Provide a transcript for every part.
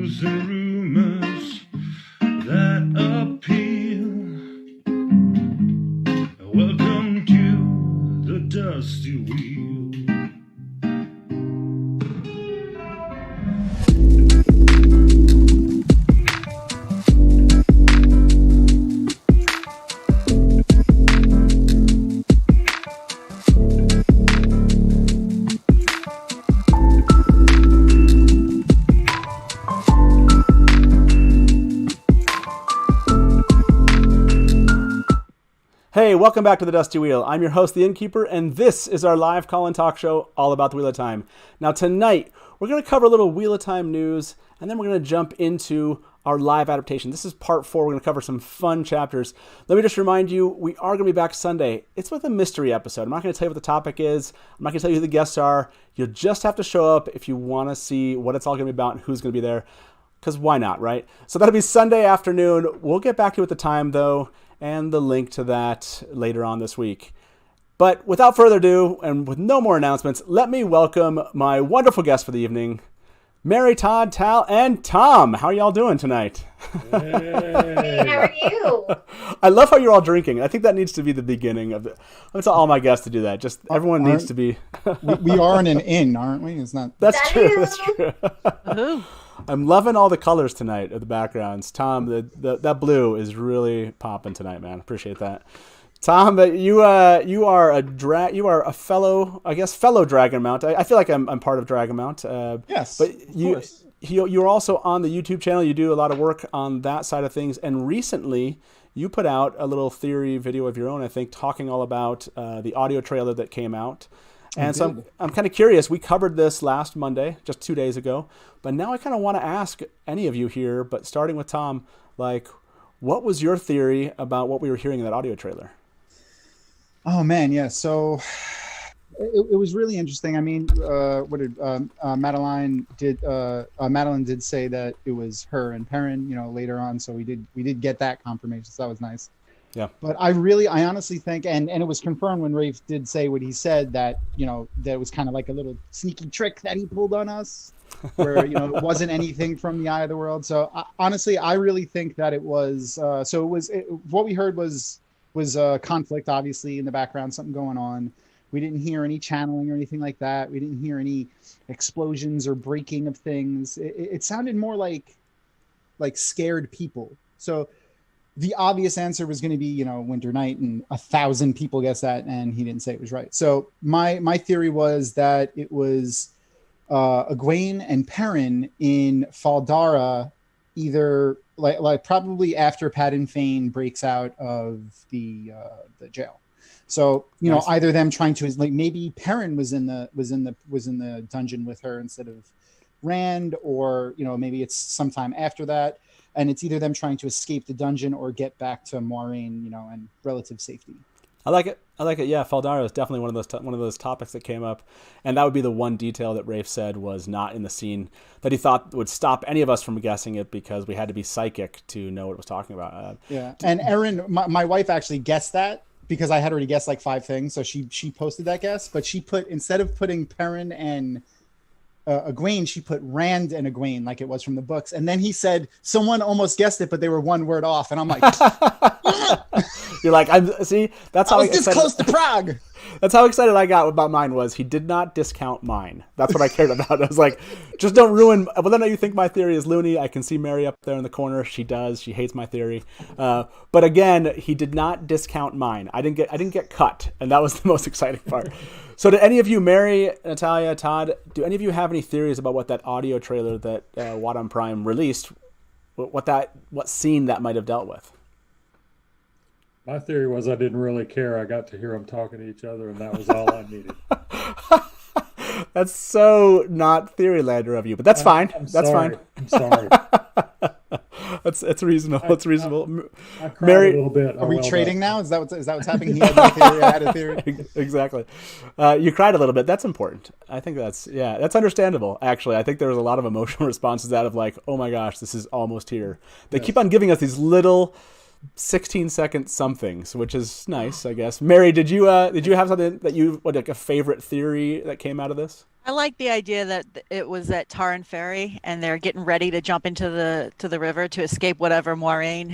news and rumors that appeal. Welcome to the Dusty Wheel. Hey, welcome back to the Dusty Wheel. I'm your host, the Innkeeper, and this is our live call-in talk show all about the Wheel of Time. Now tonight, we're going to cover a little Wheel of Time news, and then we're going to jump into our live adaptation. This is part 4. We're going to cover some fun chapters. Let me just remind you, we are going to be back Sunday. It's with a mystery episode. I'm not going to tell you what the topic is. I'm not going to tell you who the guests are. You'll just have to show up if you want to see what it's all going to be about and who's going to be there, because why not, right? So that'll be Sunday afternoon. We'll get back to you at the time, though, and the link to that later on this week. But without further ado, and with no more announcements, let me welcome my wonderful guests for the evening, Mary, Todd, Tal, and Tom. How are y'all doing tonight? Hey, how are you? I love how you're all drinking. I think that needs to be the beginning of the... I'm tell all my guests to do that. Just everyone needs to be... we are in an inn, aren't we? It's not... That's true. That's true. I'm loving all the colors tonight of the backgrounds. Tom, that blue is really popping tonight, man. Appreciate that. Tom, you are a fellow Dragon Mount. I feel like I'm part of Dragon Mount. Yes, but of course. You're also on the YouTube channel. You do a lot of work on that side of things. And recently, you put out a little theory video of your own, I think, talking all about the audio trailer that came out. And so I'm kind of curious. We covered this last Monday, just 2 days ago. But now I kind of want to ask any of you here, but starting with Tom, like, what was your theory about what we were hearing in that audio trailer? Oh, man, yeah. So it was really interesting. I mean, what did Madeline did say that it was her and Verin, later on. So we did get that confirmation. So that was nice. Yeah. But I honestly think, and it was confirmed when Rafe did say what he said, that, that was kind of like a little sneaky trick that he pulled on us, where, it wasn't anything from the eye of the world. So honestly, I really think that it was, what we heard was conflict, obviously, in the background, something going on. We didn't hear any channeling or anything like that. We didn't hear any explosions or breaking of things. It sounded more like scared people. So the obvious answer was going to be, Winter Night, and 1,000 people guessed that, and he didn't say it was right. So my theory was that it was Egwene and Verin in Faldara, either like probably after Padden Fane breaks out of the jail. So nice. Either them trying to, like, maybe Verin was in the dungeon with her instead of Rand, or maybe it's sometime after that. And it's either them trying to escape the dungeon or get back to Moiraine, and relative safety. I like it. Yeah, Faldara is definitely one of those topics that came up, and that would be the one detail that Rafe said was not in the scene that he thought would stop any of us from guessing it, because we had to be psychic to know what it was talking about. Yeah, and Erin, my wife actually guessed that, because I had already guessed like 5 things, so she posted that guess, but she put, instead of putting Verin and Egwene, she put Rand and Egwene, like it was from the books. And then he said someone almost guessed it, but they were one word off. And I'm like, you're like, that's how I was this close to Prague. That's how excited I got about mine was. He did not discount mine. That's what I cared about. I was like, just don't ruin. Well, then you think my theory is loony. I can see Mary up there in the corner. She does. She hates my theory. But again, he did not discount mine. I didn't get cut, and that was the most exciting part. So, do any of you, Mary, Natalia, Todd, do any of you have any theories about what that audio trailer that WOTONPRIME released, what scene that might have dealt with? My theory was I didn't really care. I got to hear them talking to each other, and that was all I needed. That's so not Theorylander of you, but that's fine. That's fine. I'm sorry. It's reasonable. It's reasonable. I cried Mary, a little bit. Are we trading now? Is that what's happening? He had a theory. I had a theory. Exactly. You cried a little bit. That's important. I think that's understandable. Actually, I think there was a lot of emotional responses out of like, oh my gosh, this is almost here. They keep on giving us these little 16-second somethings, which is nice, I guess. Mary, did you have something that like a favorite theory that came out of this? I like the idea that it was at Tarn Ferry, and they're getting ready to jump into the river to escape whatever Moiraine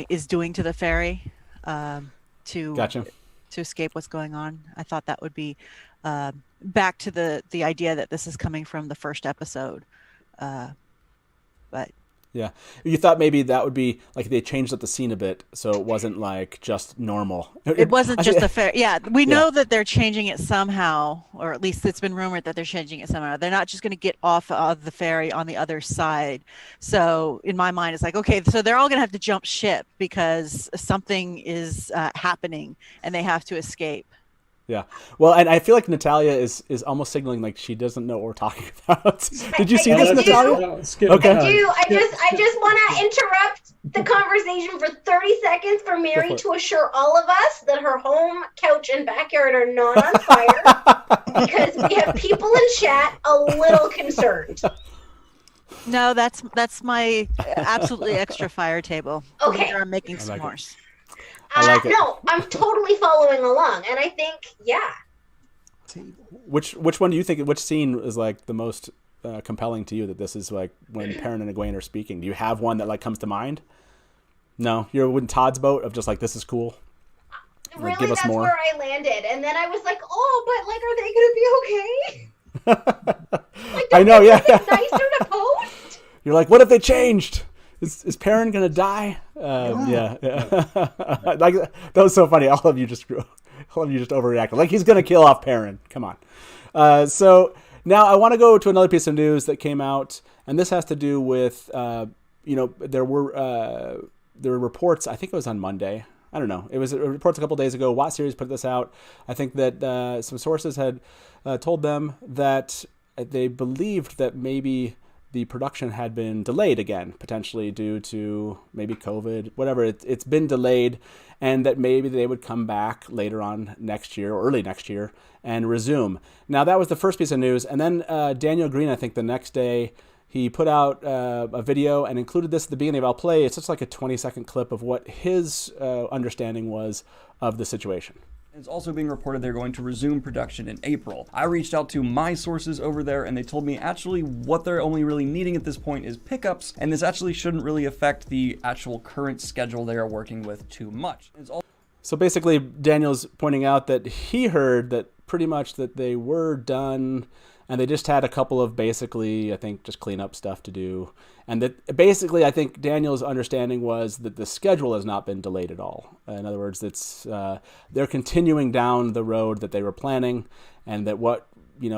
is doing to the ferry, Gotcha. to escape what's going on. I thought that would be back to the idea that this is coming from the first episode, but. Yeah. You thought maybe that would be like they changed up the scene a bit so it wasn't like just normal. It wasn't just a fair. Yeah, we know that they're changing it somehow, or at least it's been rumored that they're changing it somehow. They're not just going to get off of the ferry on the other side. So in my mind, it's like, okay, so they're all going to have to jump ship because something is happening and they have to escape. Yeah. Well, and I feel like Natalia is almost signaling like she doesn't know what we're talking about. Did you see this, Natalia? No, skip Okay. ahead. I do. I just want to interrupt the conversation for 30 seconds for Mary to assure all of us that her home, couch, and backyard are not on fire because we have people in chat a little concerned. No, that's my absolutely extra fire table. Okay. I'm making I like it. s'mores. I like it. No, I'm totally following along, and I think, yeah. Which one do you think? Which scene is like the most compelling to you? That this is like when Perrin and Egwene are speaking. Do you have one that like comes to mind? No, you're in Todd's boat of just like this is cool. Really, give us that's more. where I landed, and then I was like, "Oh, but like, are they gonna be okay?" Like, I know, yeah. Nicer to post. You're like, what if they changed? Is Perrin gonna die? Yeah. Like that was so funny. All of you just overreacted. Like he's gonna kill off Perrin. Come on. So now I want to go to another piece of news that came out, and this has to do with there were reports. I think it was on Monday. I don't know. It was reports a couple days ago. Watt Series put this out. I think that some sources had told them that they believed that maybe the production had been delayed again, potentially due to maybe COVID, whatever. It's been delayed, and that maybe they would come back later on next year or early next year and resume. Now, that was the first piece of news. And then Daniel Greene, I think the next day, he put out a video and included this at the beginning of I'll Play. It's just like a 20-second clip of what his understanding was of the situation. It's also being reported they're going to resume production in April. I reached out to my sources over there and they told me actually what they're only really needing at this point is pickups, and this actually shouldn't really affect the actual current schedule they are working with too much. So basically Daniel's pointing out that he heard that pretty much that they were done and they just had a couple of basically, I think, just cleanup stuff to do. And that basically, I think Daniel's understanding was that the schedule has not been delayed at all. In other words, it's they're continuing down the road that they were planning, and that what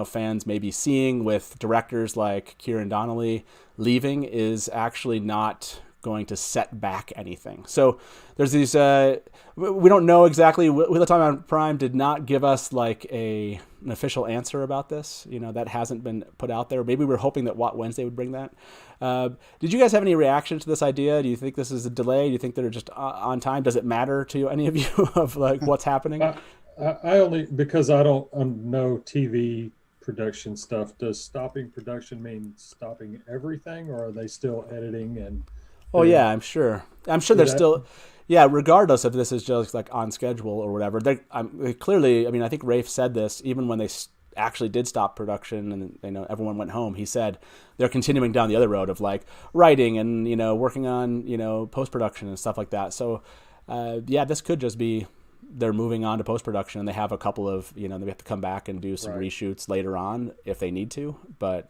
fans may be seeing with directors like Kieran Donnelly leaving is actually not going to set back anything. So there's these. We don't know exactly. WOTONPRIME did not give us like an official answer about this. That hasn't been put out there. Maybe we're hoping that Watt Wednesday would bring that. Did you guys have any reaction to this idea? Do you think this is a delay? Do you think they're just on time? Does it matter to any of you of like what's happening? I only because I don't know TV production stuff. Does stopping production mean stopping everything, or are they still editing and? Oh yeah, I'm sure there's still, yeah. Regardless if this is just like on schedule or whatever, they clearly. I mean, I think Rafe said this even when they actually did stop production and everyone went home. He said they're continuing down the other road of like writing and working on post production and stuff like that. So yeah, this could just be they're moving on to post production and they have a couple of they have to come back and do some reshoots later on if they need to, but.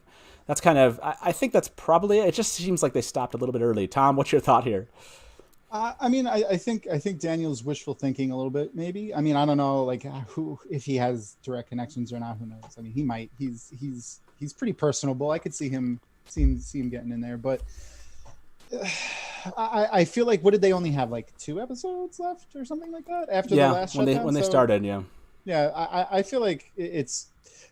That's kind of, I think that's probably it. It just seems like they stopped a little bit early. Tom, what's your thought here? I mean, I think Daniel's wishful thinking a little bit, maybe. I mean, I don't know, like if he has direct connections or not. Who knows? I mean, he might. He's pretty personable. I could see him getting in there, but I feel like what did they only have like 2 episodes left or something like that after the last shutdown? when they started, yeah. Yeah, I feel like it's.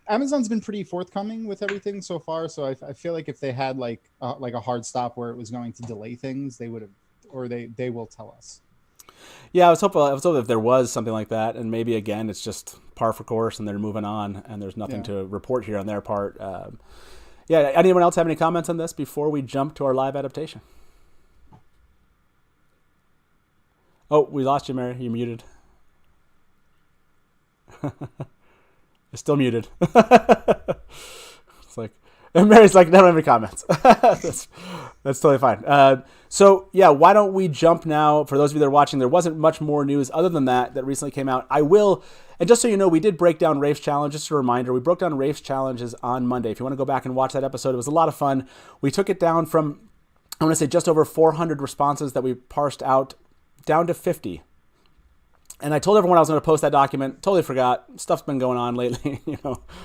Amazon's been pretty forthcoming with everything so far, so I feel like if they had like a hard stop where it was going to delay things, they would have, or they will tell us. Yeah, I was hoping if there was something like that, and maybe again it's just par for course and they're moving on, and there's nothing to report here on their part. Yeah, anyone else have any comments on this before we jump to our live adaptation? Oh, we lost you, Mary. You muted. It's still muted. It's like, and Mary's like, no, any comments. That's totally fine. So yeah, why don't we jump now? For those of you that are watching, there wasn't much more news other than that recently came out. I will, and just so you know, we did break down Rafe's challenge. Just a reminder, we broke down Rafe's challenges on Monday. If you want to go back and watch that episode, it was a lot of fun. We took it down from, I want to say, just over 400 responses that we parsed out down to 50. And I told everyone I was going to post that document. Totally forgot. Stuff's been going on lately,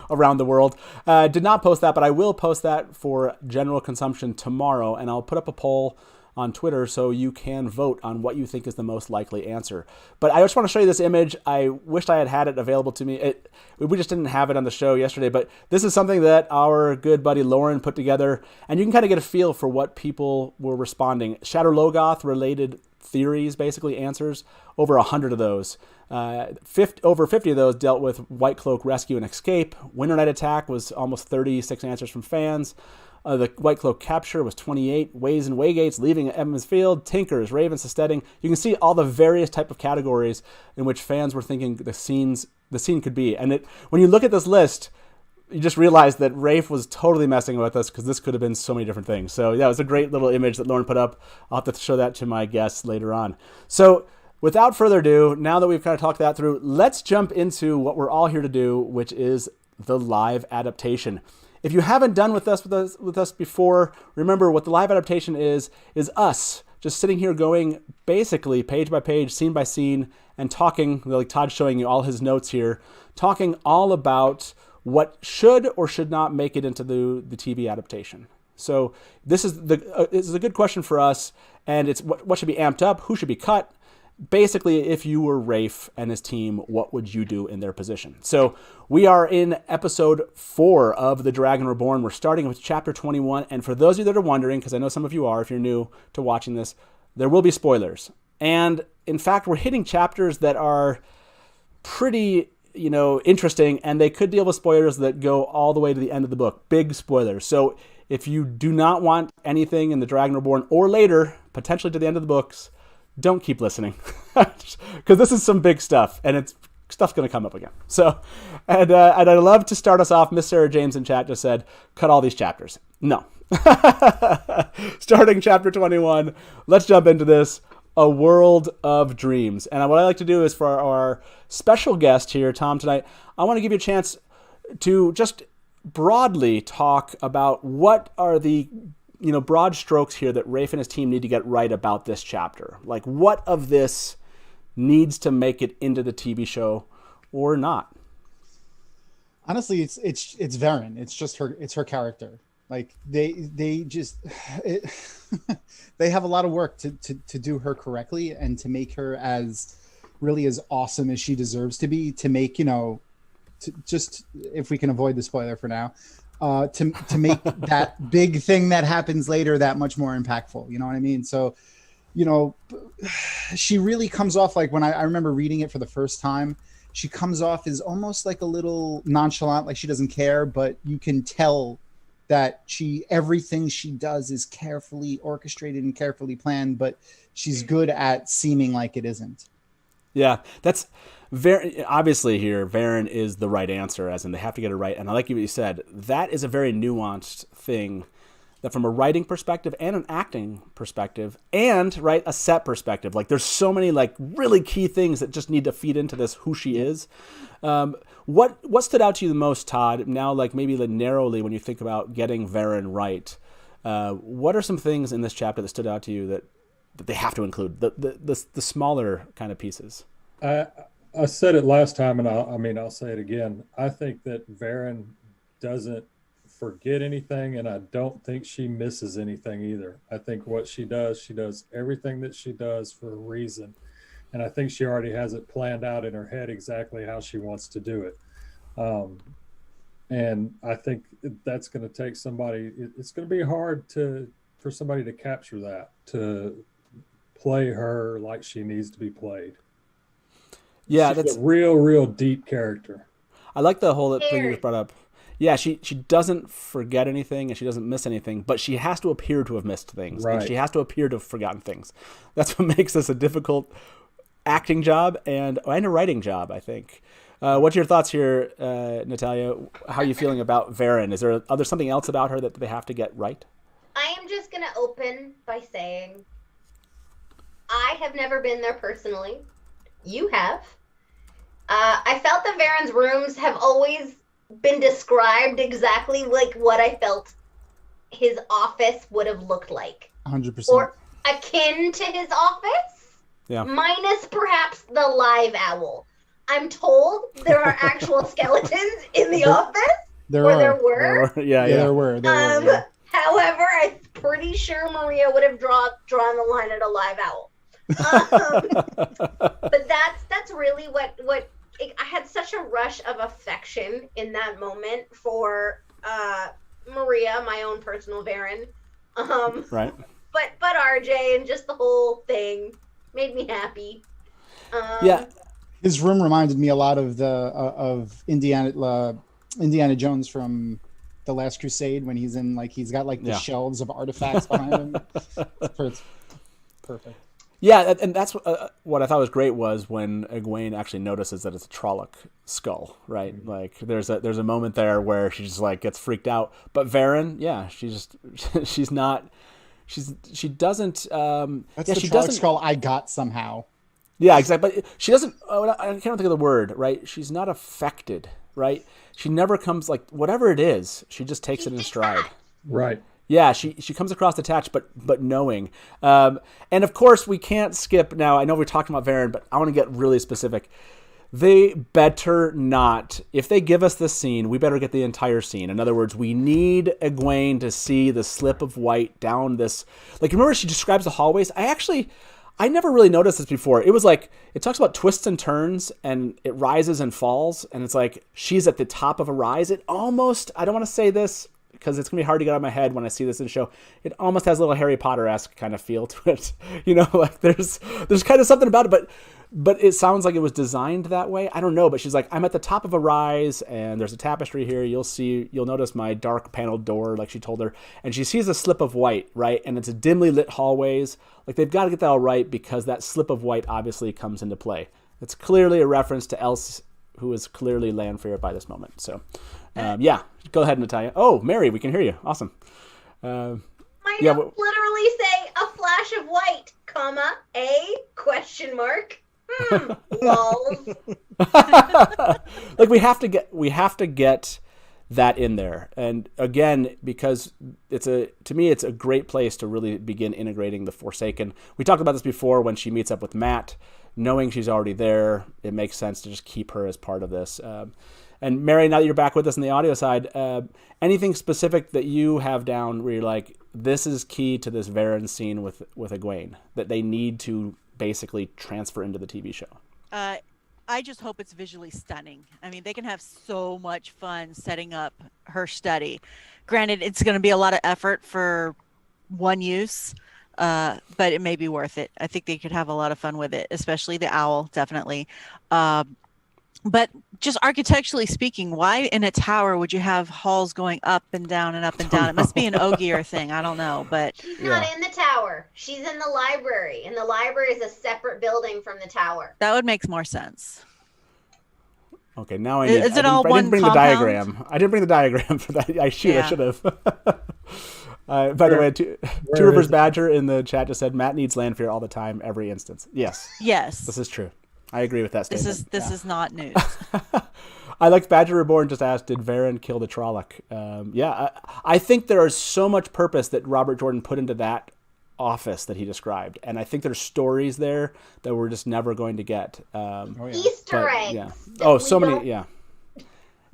around the world. Did not post that, but I will post that for general consumption tomorrow. And I'll put up a poll on Twitter so you can vote on what you think is the most likely answer. But I just want to show you this image. I wished I had it available to me. We just didn't have it on the show yesterday, but this is something that our good buddy Lauren put together, and you can kind of get a feel for what people were responding. Shadow Logoth related theories, basically answers, over 100 of those. Over 50 of those dealt with White Cloak rescue and escape. Winter Night attack was almost 36 answers from fans. The White Cloak capture was 28. Ways and Waygates leaving Evans Field. Tinkers, Ravens to Steading. You can see all the various type of categories in which fans were thinking the scene could be. And when you look at this list, you just realize that Rafe was totally messing with us, because this could have been so many different things. So yeah, it was a great little image that Lauren put up. I'll have to show that to my guests later on. So without further ado, now that we've kind of talked that through, let's jump into what we're all here to do, which is the live adaptation. If you haven't done with us before, remember what the live adaptation is us just sitting here going basically page by page, scene by scene, and talking, like Todd's showing you all his notes here, talking all about what should or should not make it into the TV adaptation. So this is a good question for us, and it's what should be amped up, who should be cut. Basically, if you were Rafe and his team, what would you do in their position? So we are in episode 4 of The Dragon Reborn. We're starting with chapter 21. And for those of you that are wondering, because I know some of you are, if you're new to watching this, there will be spoilers. And in fact, we're hitting chapters that are pretty, interesting, and they could deal with spoilers that go all the way to the end of the book. Big spoilers. So if you do not want anything in The Dragon Reborn or later, potentially to the end of the books, don't keep listening, because this is some big stuff, and stuff's going to come up again. So, and I'd love to start us off. Miss Sarah James in chat just said, cut all these chapters. No. Starting chapter 21, let's jump into this, A World of Dreams. And what I like to do is, for our special guest here, Tom, tonight, I want to give you a chance to just broadly talk about what are the broad strokes here that Rafe and his team need to get right about this chapter. Like, what of this needs to make it into the TV show or not? Honestly, it's Verin. It's just her. It's her character. Like they just they have a lot of work to do her correctly, and to make her as awesome as she deserves to be. To make just, if we can avoid the spoiler for now, to make that big thing that happens later that much more impactful. You know what I mean? So, she really comes off like, when I remember reading it for the first time, she comes off as almost like a little nonchalant, like she doesn't care, but you can tell that everything she does is carefully orchestrated and carefully planned, but she's good at seeming like it isn't. Yeah, that's very obviously here. Verin is the right answer, as in they have to get it right. And I like what you said. That is a very nuanced thing, that from a writing perspective and an acting perspective and a set perspective, like there's so many really key things that just need to feed into this, who she is. What stood out to you the most, Todd? Now, maybe narrowly, when you think about getting Verin right, what are some things in this chapter that stood out to you that they have to include, the smaller kind of pieces? I said it last time, and I'll say it again. I think that Verin doesn't forget anything, and I don't think she misses anything either. I think what she does everything that she does for a reason, and I think she already has it planned out in her head exactly how she wants to do it. And I think that's going to take somebody. It's going to be hard for somebody to capture that, to play her like she needs to be played. Yeah, she's that's a real deep character. I like the whole thing you just brought up. Yeah, she doesn't forget anything and she doesn't miss anything, but she has to appear to have missed things. Right. And she has to appear to have forgotten things. That's what makes this a difficult acting job and a writing job, I think. What's your thoughts here, Natalia? How are you feeling about Verin? Is there something else about her that they have to get right? I am just going to open by saying I have never been there personally. You have. I felt that Verin's rooms have always been described exactly like what I felt his office would have looked like. 100%. Or akin to his office. Yeah. Minus perhaps the live owl. I'm told there are actual skeletons in the office. There were. Yeah. There were. Yeah. However, I'm pretty sure Maria would have drawn the line at a live owl. But that's really what I had such a rush of affection in that moment for Maria, my own personal Verin. Right. But RJ and just the whole thing made me happy. Yeah. His room reminded me a lot of Indiana Jones from The Last Crusade when he's in he's got the shelves of artifacts behind him. It's perfect. Yeah, and that's what I thought was great was when Egwene actually notices that it's a Trolloc skull, right? Mm-hmm. Like there's a moment there where she just gets freaked out. But Verin, she doesn't. That's the Trolloc skull I got somehow. Yeah, exactly. But she doesn't. I can't think of the word. Right? She's not affected. Right? She never comes whatever it is. She just takes it in stride. Right. Yeah, she comes across detached, but knowing. And of course, we can't skip. Now, I know we're talking about Verin, but I want to get really specific. They better not. If they give us this scene, we better get the entire scene. In other words, we need Egwene to see the slip of white down this. Remember she describes the hallways? I never really noticed this before. It was it talks about twists and turns, and it rises and falls, and it's she's at the top of a rise. It almost, I don't want to say this, because it's going to be hard to get out of my head when I see this in the show. It almost has a little Harry Potter-esque kind of feel to it. There's kind of something about it, but it sounds like it was designed that way. I don't know, but she's I'm at the top of a rise, and there's a tapestry here. You'll notice my dark paneled door, like she told her. And she sees a slip of white, right? And it's a dimly lit hallways. They've got to get that all right because that slip of white obviously comes into play. It's clearly a reference to Else, who is clearly Lanfear by this moment. So... go ahead, Natalia. Oh, Mary, we can hear you. Awesome. Literally say a flash of white, comma, a question mark. Lols. We have to get that in there. And again, because to me it's a great place to really begin integrating the Forsaken. We talked about this before when she meets up with Matt, knowing she's already there, it makes sense to just keep her as part of this. And Mary, now that you're back with us on the audio side, anything specific that you have down where you're this is key to this Verin scene with Egwene that they need to basically transfer into the TV show? I just hope it's visually stunning. I mean, they can have so much fun setting up her study. Granted, it's going to be a lot of effort for one use, but it may be worth it. I think they could have a lot of fun with it, especially the owl, definitely. But just architecturally speaking, why in a tower would you have halls going up and down and up and down? It must be an Ogier thing. I don't know, but she's not in the tower. She's in the library, and the library is a separate building from the tower. That would make more sense. Okay, now I didn't bring the diagram. I didn't bring the diagram for that. I should have. By the way, Two Rivers Badger in the chat just said Matt needs Lanfear all the time, every instance. Yes. This is true. I agree with that statement. This is not news. I like Badger Reborn just asked, did Verin kill the Trolloc? I think there is so much purpose that Robert Jordan put into that office that he described. And I think there's stories there that we're just never going to get. Easter eggs. Yeah. Oh, so many. Yeah.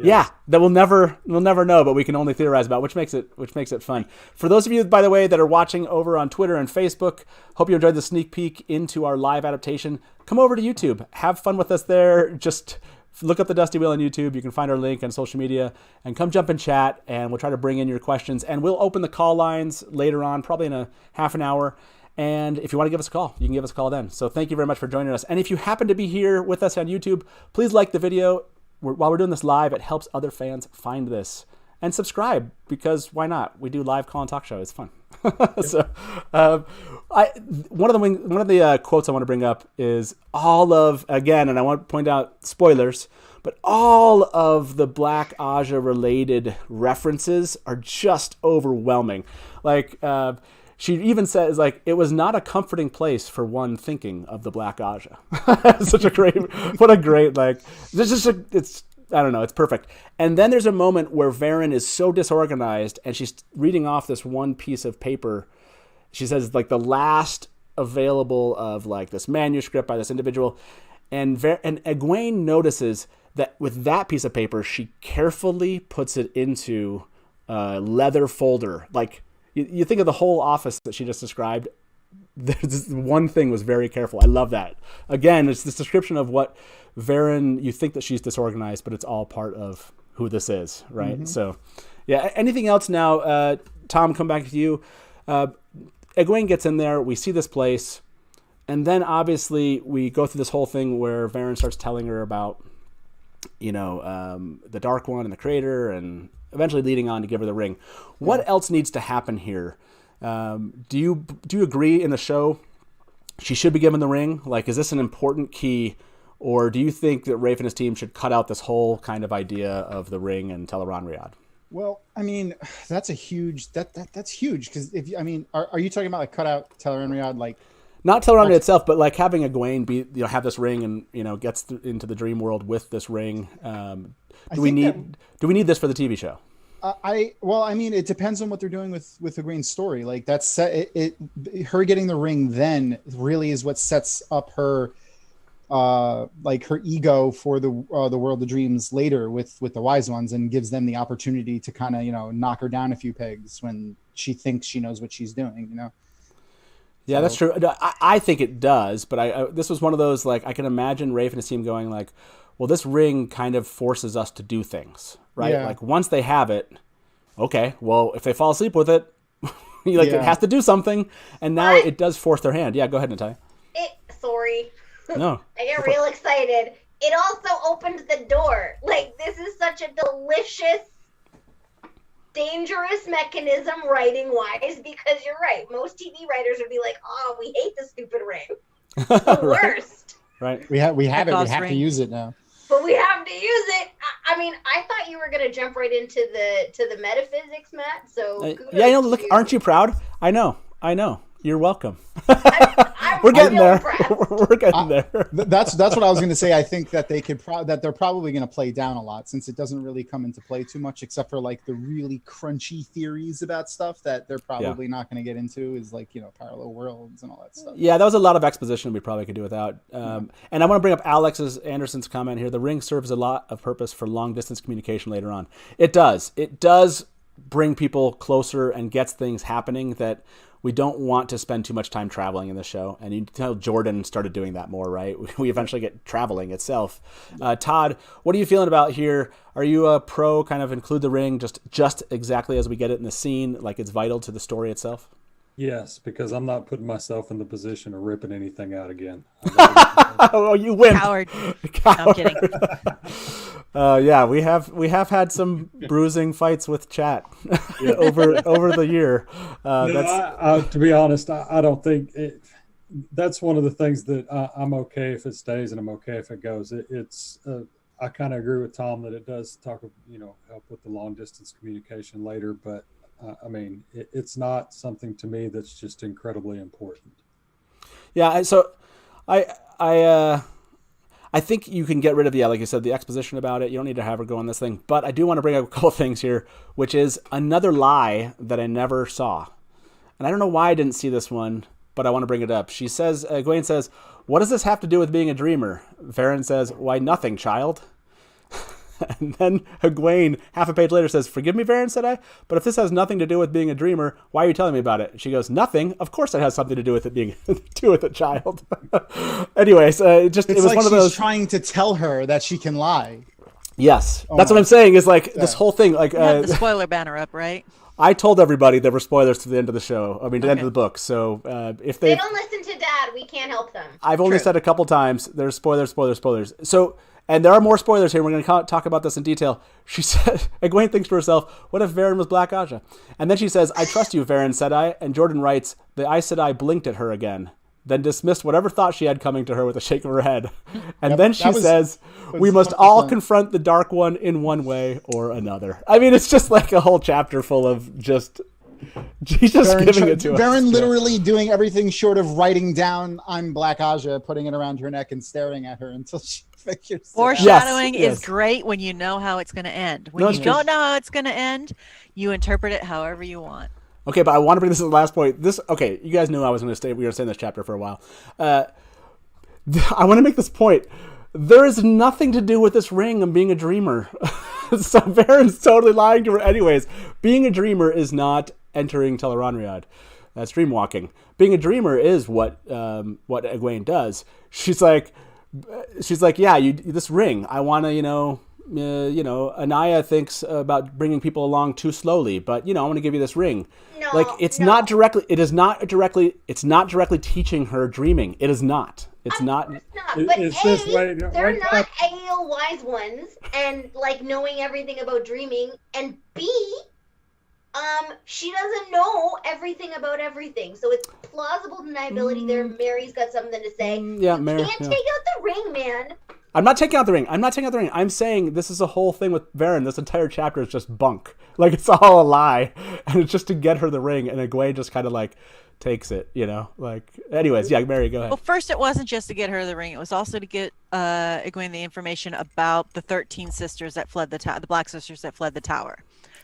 Yeah, that we'll never know, but we can only theorize about, which makes it fun. For those of you, by the way, that are watching over on Twitter and Facebook, hope you enjoyed the sneak peek into our live adaptation. Come over to YouTube, have fun with us there. Just look up the Dusty Wheel on YouTube. You can find our link on social media, and come jump in chat, and we'll try to bring in your questions. And we'll open the call lines later on, probably in a half an hour. And if you want to give us a call, you can give us a call then. So thank you very much for joining us. And if you happen to be here with us on YouTube, please like the video. While we're doing this live, it helps other fans find this. And subscribe, because why not? We do live call and talk show. It's fun. So, one of the quotes I want to bring up is all of, again, and I want to point out spoilers, but all of the Black Aja related references are just overwhelming. Like, she even says, like, it was not a comforting place for one thinking of the Black Aja. Such a great, what a great, like, it's, I don't know, it's perfect. And then there's a moment where Verin is so disorganized and she's reading off this one piece of paper. She says, like, the last available of, like, this manuscript by this individual. And Egwene notices that with that piece of paper, she carefully puts it into a leather folder. Like, you think of the whole office that she just described. This one thing was very careful. I love that. Again, it's this description of what Verin, you think that she's disorganized, but it's all part of who this is, right? Mm-hmm. So, yeah, anything else now? Tom, come back to you. Egwene gets in there. We see this place. And then, obviously, we go through this whole thing where Verin starts telling her about, the Dark One and the Creator, and eventually leading on to give her the ring. What else needs to happen here? Do you agree in the show she should be given the ring? Like, is this an important key, or do you think that Rafe and his team should cut out this whole kind of idea of the ring and Tel'aran'rhiod? Well, I mean, that's a huge that's huge, because are you talking about like cut out Tel'aran'rhiod, like not Tel'aran'rhiod itself, but like having Egwene be have this ring and gets into the dream world with this ring? Do we need this for the TV show? It depends on what they're doing with Egwene's story. Like, that's her getting the ring then really is what sets up her her ego for the world of dreams later with the wise ones, and gives them the opportunity to kind of knock her down a few pegs when she thinks she knows what she's doing. Yeah, so. That's true. I think it does, but this was one of those, like, I can imagine Rafe and his team going like, well, this ring kind of forces us to do things, right? Yeah. Like, once they have it, okay, well, if they fall asleep with it, it has to do something, and now it does force their hand. Yeah, go ahead, Natalia. Sorry. No. I get real excited. It also opened the door. Like, this is such a delicious, dangerous mechanism writing-wise, because you're right. Most TV writers would be like, oh, we hate the stupid ring. It's the worst. Right. We have it. We have to use it now. But we have to use it. I mean, I thought you were going to jump right into the metaphysics, Matt. So look, aren't you proud? I know. You're welcome. We're getting there. We're getting there. That's what I was going to say. I think that they could that they're probably going to play down a lot, since it doesn't really come into play too much, except for like the really crunchy theories about stuff that they're probably not going to get into, is like parallel worlds and all that stuff. Yeah, that was a lot of exposition we probably could do without. And I want to bring up Anderson's comment here. The ring serves a lot of purpose for long distance communication later on. It does. It does bring people closer and gets things happening that we don't want to spend too much time traveling in the show. And you can tell Jordan started doing that more, right? We eventually get traveling itself. Todd, what are you feeling about here? Are you a pro kind of include the ring just exactly as we get it in the scene, like it's vital to the story itself? Yes, because I'm not putting myself in the position of ripping anything out again. Oh, you win. Coward. No, I'm kidding. Yeah, we have had some bruising fights with chat over the year. To be honest, I don't think that's one of the things that I'm okay if it stays and I'm okay if it goes. I kind of agree with Tom that it does help with the long distance communication later, but it's not something to me that's just incredibly important. Yeah, so I think you can get rid of, like you said, the exposition about it. You don't need to have her go on this thing. But I do want to bring up a couple things here, which is another lie that I never saw. And I don't know why I didn't see this one, but I want to bring it up. She says, Egwene says, what does this have to do with being a dreamer? Verin says, why, nothing, child. And then Egwene, half a page later, says, forgive me, Verin, said I, but if this has nothing to do with being a dreamer, why are you telling me about it? She goes, nothing. Of course it has something to do with it being a child. Anyways, it was like one of those. She's trying to tell her that she can lie. Yes. That's what I'm saying, is like this whole thing. Like, the spoiler banner up, right? I told everybody there were spoilers to the end of the show. I mean, to the end of the book. So if they don't listen to Dad, we can't help them. I've only said a couple times, there's spoilers. So And there are more spoilers here. We're going to talk about this in detail. She said, Egwene thinks to herself, what if Verin was Black Aja? And then she says, I trust you, Verin, said I. And Jordan writes, the Aes Sedai blinked at her again, then dismissed whatever thought she had coming to her with a shake of her head. And then she says, we must all confront the Dark One in one way or another. I mean, it's just like a whole chapter full of just... He's just giving it to us. Verin literally doing everything short of writing down, I'm Black Aja, putting it around her neck and staring at her until she figures it out. Foreshadowing is great when you know how it's going to end. When you don't know how it's going to end, you interpret it however you want. Okay, but I want to bring this to the last point. You guys knew I was going to stay. We were going to stay in this chapter for a while. I want to make this point. There is nothing to do with this ring and being a dreamer. So Verin's totally lying to her anyways. Being a dreamer is not entering Tel'aran'rhiod. That's dreamwalking. Being a dreamer is what Egwene does. She's like, yeah, this ring. I want to, Anaya thinks about bringing people along too slowly, but I want to give you this ring. No, it's not directly teaching her dreaming. It is not. It's not. But they're not AO wise ones and knowing everything about dreaming, and B, she doesn't know everything about everything, so it's plausible deniability there. Mary's got something to say. Mary can't take out the ring, man. I'm not taking out the ring. I'm saying this is a whole thing with Verin. This entire chapter is just bunk. It's all a lie, and it's just to get her the ring, and Egwene just kind of takes it, anyways. Yeah, Mary, go ahead. Well, first it wasn't just to get her the ring. It was also to get Egwene the information about the 13 sisters that fled the Black Sisters that fled the tower.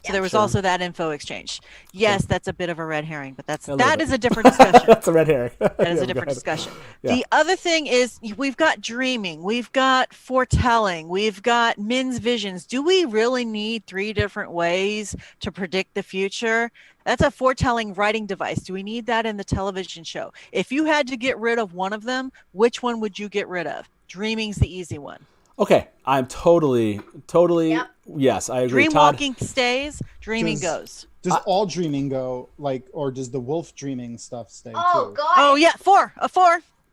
So there was also that info exchange. Yes, that's a bit of a red herring, but that is a different discussion. That's a red herring. That is a different discussion. Yeah. The other thing is we've got dreaming, we've got foretelling, we've got Min's visions. Do we really need 3 different ways to predict the future? That's a foretelling writing device. Do we need that in the television show? If you had to get rid of one of them, which one would you get rid of? Dreaming's the easy one. Okay, I'm totally, yep. Yes, I agree. Dreamwalking stays, dreaming goes. Does all dreaming go, or does the wolf dreaming stuff stay too? God. Oh, yeah, 4.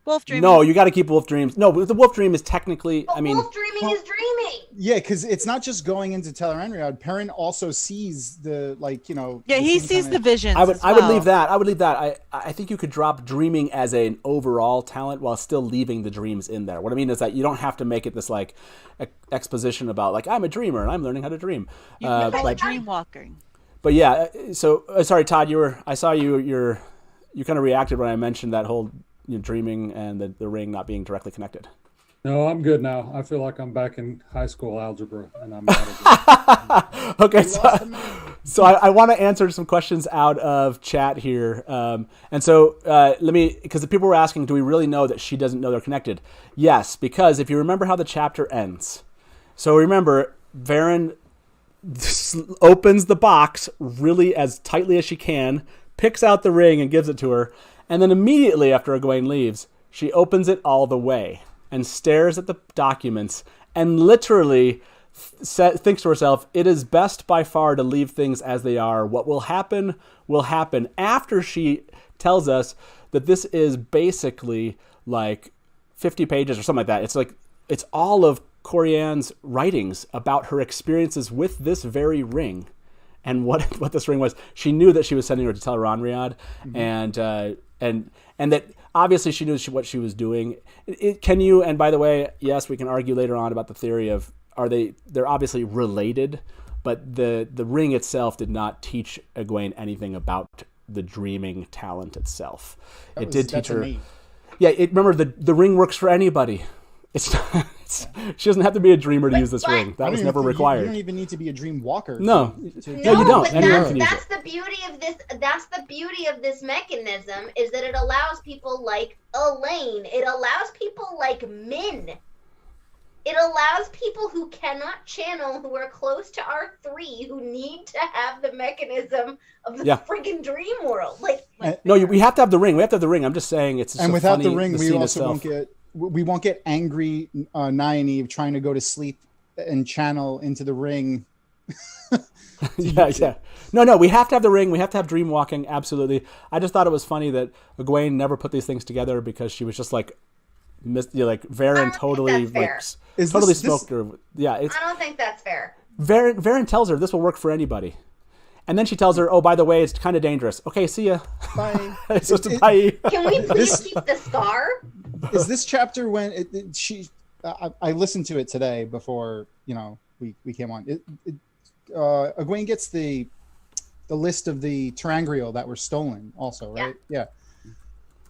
Wolf dreaming. No, you got to keep wolf dreams. No, but the wolf dream is technically, wolf dreaming is dreaming. Yeah, because it's not just going into Tel'aran'rhiod. Perrin also sees the, Yeah, he sees the visions. I would leave that. I think you could drop dreaming as an overall talent while still leaving the dreams in there. What I mean is that you don't have to make it this, exposition about, I'm a dreamer and I'm learning how to dream. You can dream walking. But yeah, so, sorry, Todd, I saw you kind of reacted when I mentioned that whole dreaming and the ring not being directly connected. No, I'm good now. I feel like I'm back in high school algebra, and I'm out of it. Okay, so I want to answer some questions out of chat here. And so because the people were asking, do we really know that she doesn't know they're connected? Yes, because if you remember how the chapter ends. So remember, Verin opens the box really as tightly as she can, picks out the ring and gives it to her. And then immediately after Egwene leaves, she opens it all the way and stares at the documents and literally thinks to herself, it is best by far to leave things as they are. What will happen, after she tells us that this is basically 50 pages or something like that. It's all of Corianne's writings about her experiences with this very ring. And what this ring was. She knew that she was sending her to Tel'aran'rhiod, and that obviously she knew what she was doing. And by the way, yes, we can argue later on about the theory of they're obviously related, but the ring itself did not teach Egwene anything about the dreaming talent itself. It did teach her. Yeah, remember the ring works for anybody. She doesn't have to be a dreamer to use this ring. That was never required. You don't even need to be a dream walker. No, you don't. That's the beauty of this. That's the beauty of this mechanism, is that it allows people like Elaine. It allows people like Min. It allows people who cannot channel, who are close to R3, who need to have the mechanism of the friggin' dream world. We have to have the ring. I'm just saying it's. And without the ring, we also won't get. We won't get angry Nynaeve trying to go to sleep and channel into the ring. Yeah. No, we have to have the ring. We have to have dream walking. Absolutely. I just thought it was funny that Egwene never put these things together because she was just like Verin think totally that's fair. like Is totally this- smoked her. Yeah, it's I don't think that's fair. Verin tells her this will work for anybody. And then she tells her, "Oh, by the way, it's kind of dangerous." Okay, see ya. Bye. It's just a bye. Can we please This- keep the scar? Is this chapter when I listened to it today before we came on. Egwene gets the list of the terangrial that were stolen also, right? Yeah.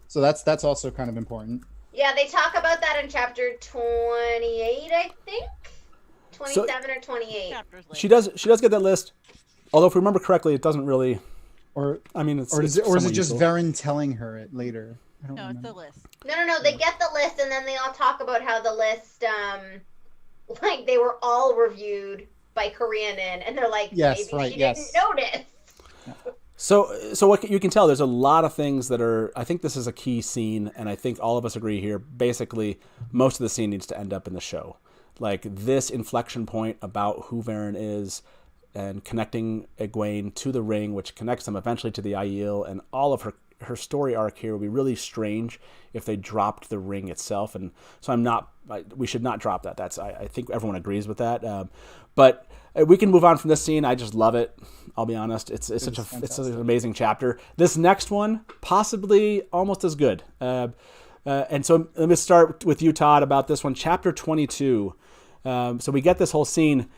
So that's also kind of important. Yeah, they talk about that in chapter 28, I think. 27 or 28. Chapters later. She does get that list. Although if we remember correctly, it doesn't really. Or I mean, it's is it somewhat just useful. Verin telling her it later? I don't No, it's remember. the list. No. They get the list, and then they all talk about how the list, like, they were all reviewed by Korean and they're like, Yes, maybe right, she yes. didn't notice. So what you can tell, there's a lot of things that are. I think this is a key scene, and I think all of us agree here. Basically, most of the scene needs to end up in the show. Like this inflection point about who Verin is, and connecting Egwene to the ring, which connects them eventually to the Aiel, and all of her story arc here would be really strange if they dropped the ring itself. And so we should not drop that. I think everyone agrees with that. But we can move on from this scene. I just love it. I'll be honest. It's such an amazing chapter. This next one, possibly almost as good. And so let me start with you, Todd, about this one, chapter 22. So we get this whole scene.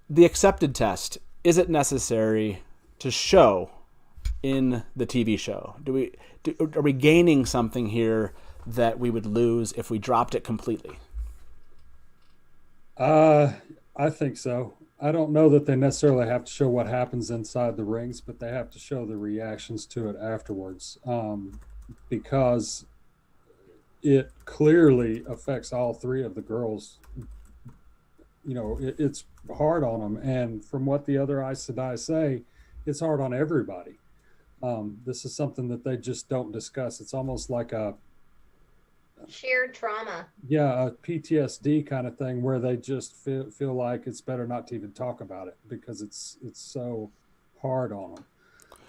The accepted test, is it necessary to show in the TV show? Are we gaining something here that we would lose if we dropped it completely? I think so. I don't know that they necessarily have to show what happens inside the rings, but they have to show the reactions to it afterwards, because it clearly affects all three of the girls. It's hard on them, and from what the other Aes Sedai say, it's hard on everybody. This is something that they just don't discuss. It's almost like a Shared trauma. a PTSD kind of thing, where they just feel like it's better not to even talk about it because it's so hard on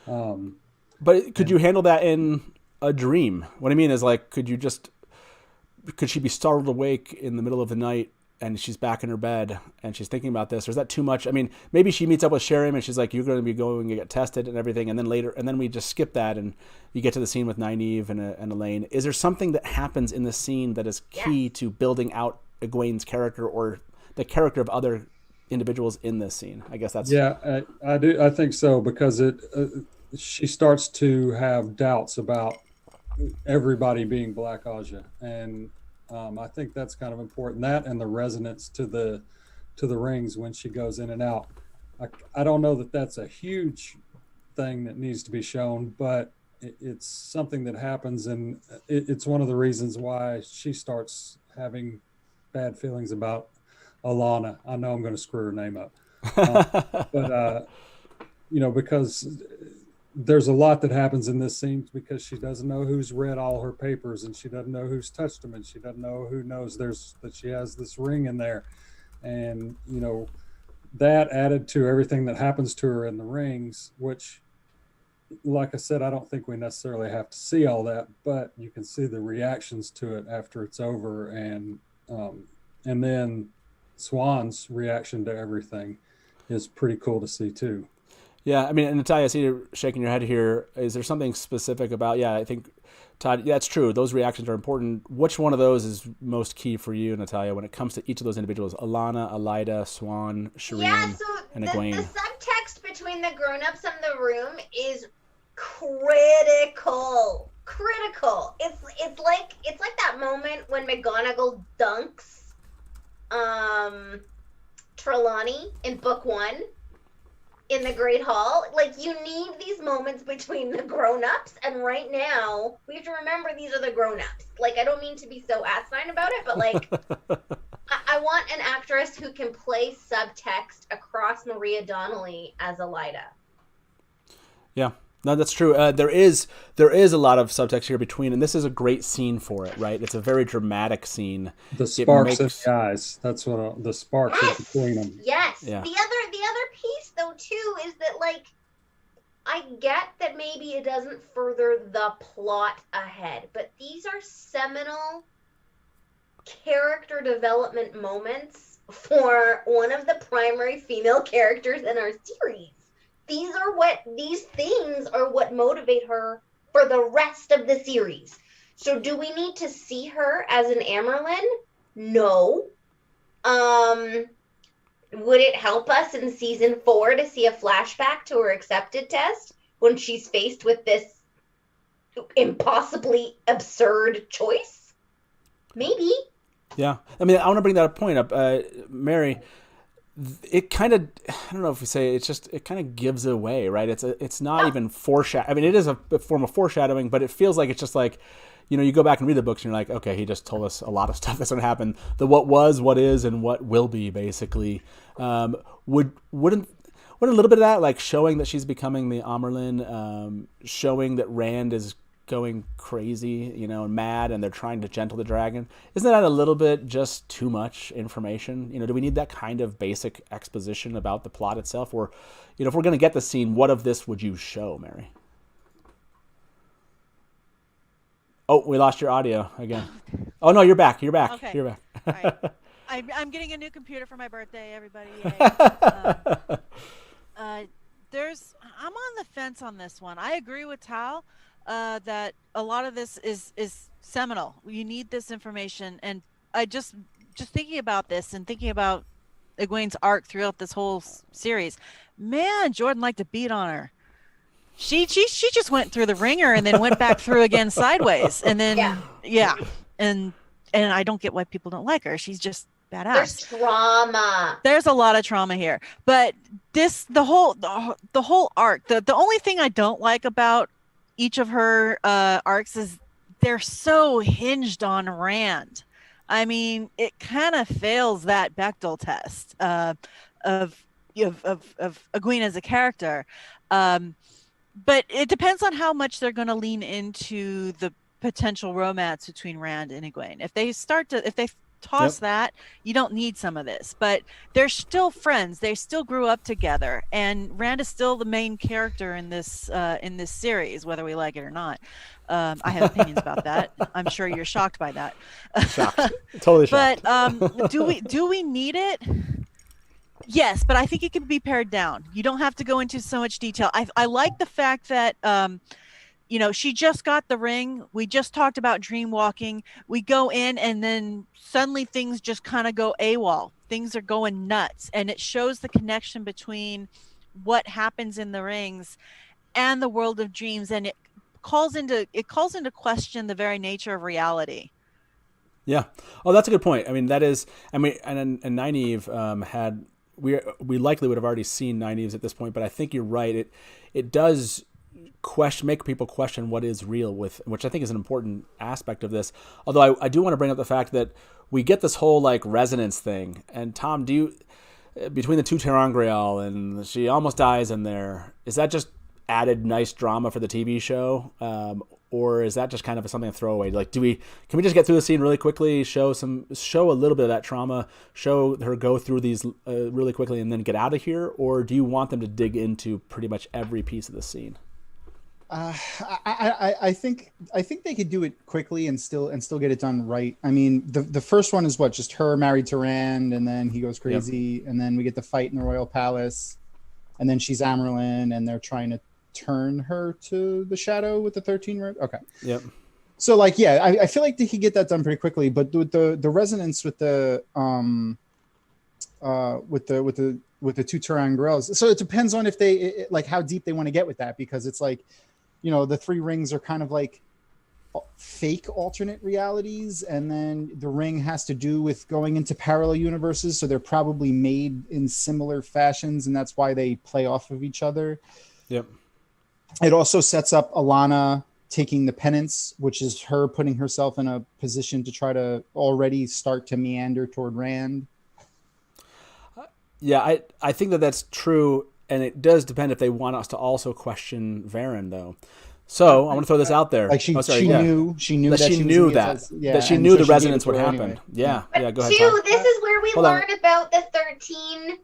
them. But could you handle that in a dream? What I mean is, like, could she be startled awake in the middle of the night and she's back in her bed and she's thinking about this? Or is that too much? I mean, maybe she meets up with Sheriam and she's like, you're going to be going to get tested and everything. And then we just skip that and you get to the scene with Nynaeve and Elaine. Is there something that happens in the scene that is key to building out Egwene's character or the character of other individuals in this scene? I guess that's... Yeah, I do. I think so, because she starts to have doubts about everybody being Black Aja. And I think that's kind of important. That and the resonance to the rings when she goes in and out. I don't know that that's a huge thing that needs to be shown, but it's something that happens, and it's one of the reasons why she starts having bad feelings about Alana. I know I'm going to screw her name up, but because there's a lot that happens in this scene, because she doesn't know who's read all her papers, and she doesn't know who's touched them, and she doesn't know who knows that she has this ring in there. And, that added to everything that happens to her in the rings, which, like I said, I don't think we necessarily have to see all that, but you can see the reactions to it after it's over. And then Swan's reaction to everything is pretty cool to see too. Yeah, I mean, and Natalia, I see you shaking your head here. Is there something specific about? Yeah, I think, Todd, that's true. Those reactions are important. Which one of those is most key for you, Natalia, when it comes to each of those individuals? Alana, Alida, Swan, Shireen, and Egwene. The subtext between the grown-ups in the room is critical. It's like that moment when McGonagall dunks Trelawney in book 1. In the Great Hall. Like, you need these moments between the grown-ups, and right now we have to remember these are the grown-ups. Like, I don't mean to be so asinine about it, but like I want an actress who can play subtext across Maria Donnelly as Elida. Yeah. No, that's true. There is a lot of subtext here between, and this is a great scene for it, right? It's a very dramatic scene. The sparks in the eyes. That's what the sparks are between them. Yes. Yeah. The other piece, though, too, is that, like, I get that maybe it doesn't further the plot ahead, but these are seminal character development moments for one of the primary female characters in our series. These things are what motivate her for the rest of the series. So do we need to see her as an Amerlin? No. Would it help us in season 4 to see a flashback to her accepted test when she's faced with this impossibly absurd choice? Maybe. Yeah. I mean, I want to bring that point up. Mary, it kind of, I don't know if we say it kind of gives it away, right? It's not even foreshadowing. I mean, it is a form of foreshadowing, but it feels like it's just like, you go back and read the books and you're like, okay, he just told us a lot of stuff that's going to happen. The what was, what is, and what will be, basically. Wouldn't a little bit of that, like showing that she's becoming the Amerlin, showing that Rand is going crazy, and mad, and they're trying to gentle the dragon, isn't that a little bit just too much information? Do we need that kind of basic exposition about the plot itself? Or, if we're going to get the scene, what of this would you show, Mary? Oh, we lost your audio again. Oh, no, you're back. You're back. Okay. You're back. All right. I'm getting a new computer for my birthday, everybody. Yay. I'm on the fence on this one. I agree with Tal that a lot of this is seminal. You need this information. And I just thinking about this and thinking about Egwene's arc throughout this whole series, man, Jordan liked to beat on her. She just went through the ringer and then went back through again sideways, and then and I don't get why people don't like her. She's just badass. There's trauma. There's a lot of trauma here, but the whole arc. The only thing I don't like about each of her arcs is they're so hinged on Rand. I mean, it kind of fails that Bechdel test of Egwene as a character. But it depends on how much they're going to lean into the potential romance between Rand and Egwene. If they toss that, you don't need some of this. But they're still friends. They still grew up together, and Rand is still the main character in this series, whether we like it or not. I have opinions about that. I'm sure you're shocked by that. Shocked. Totally shocked. But do we need it? Yes, but I think it can be pared down. You don't have to go into so much detail. I like the fact that, she just got the ring. We just talked about dream walking. We go in and then suddenly things just kind of go AWOL. Things are going nuts. And it shows the connection between what happens in the rings and the world of dreams. And it calls into question the very nature of reality. Yeah. Oh, that's a good point. I mean, that is, and Nynaeve had... We likely would have already seen Nynaeve's at this point, but I think you're right. It does make people question what is real, which I think is an important aspect of this. Although I do want to bring up the fact that we get this whole like resonance thing. And Tom, between the two ter'angreal and she almost dies in there, is that just added nice drama for the TV show? Or is that just kind of something to throw away? Like, can we just get through the scene really quickly, show a little bit of that trauma, show her go through these really quickly, and then get out of here? Or do you want them to dig into pretty much every piece of the scene? I think they could do it quickly and still get it done right. I mean, the first one is just her married to Rand, and then he goes crazy, and then we get the fight in the royal palace, and then she's Amerlin, and they're trying to turn her to the shadow with the 13 road. Okay. Yep. So I feel like they could get that done pretty quickly, but with the resonance with the two ter'angreals. So it depends on if they how deep they want to get with that, because it's the three rings are kind of like fake alternate realities, and then the ring has to do with going into parallel universes, so they're probably made in similar fashions, and that's why they play off of each other. Yep. It also sets up Alana taking the penance, which is her putting herself in a position to try to already start to meander toward Rand. Yeah, I think that's true, and it does depend if they want us to also question Verin, though. So I want to throw this out there. She knew that she knew the resonance would happen. Anyway. Yeah, go ahead. This is where we learn about the 13.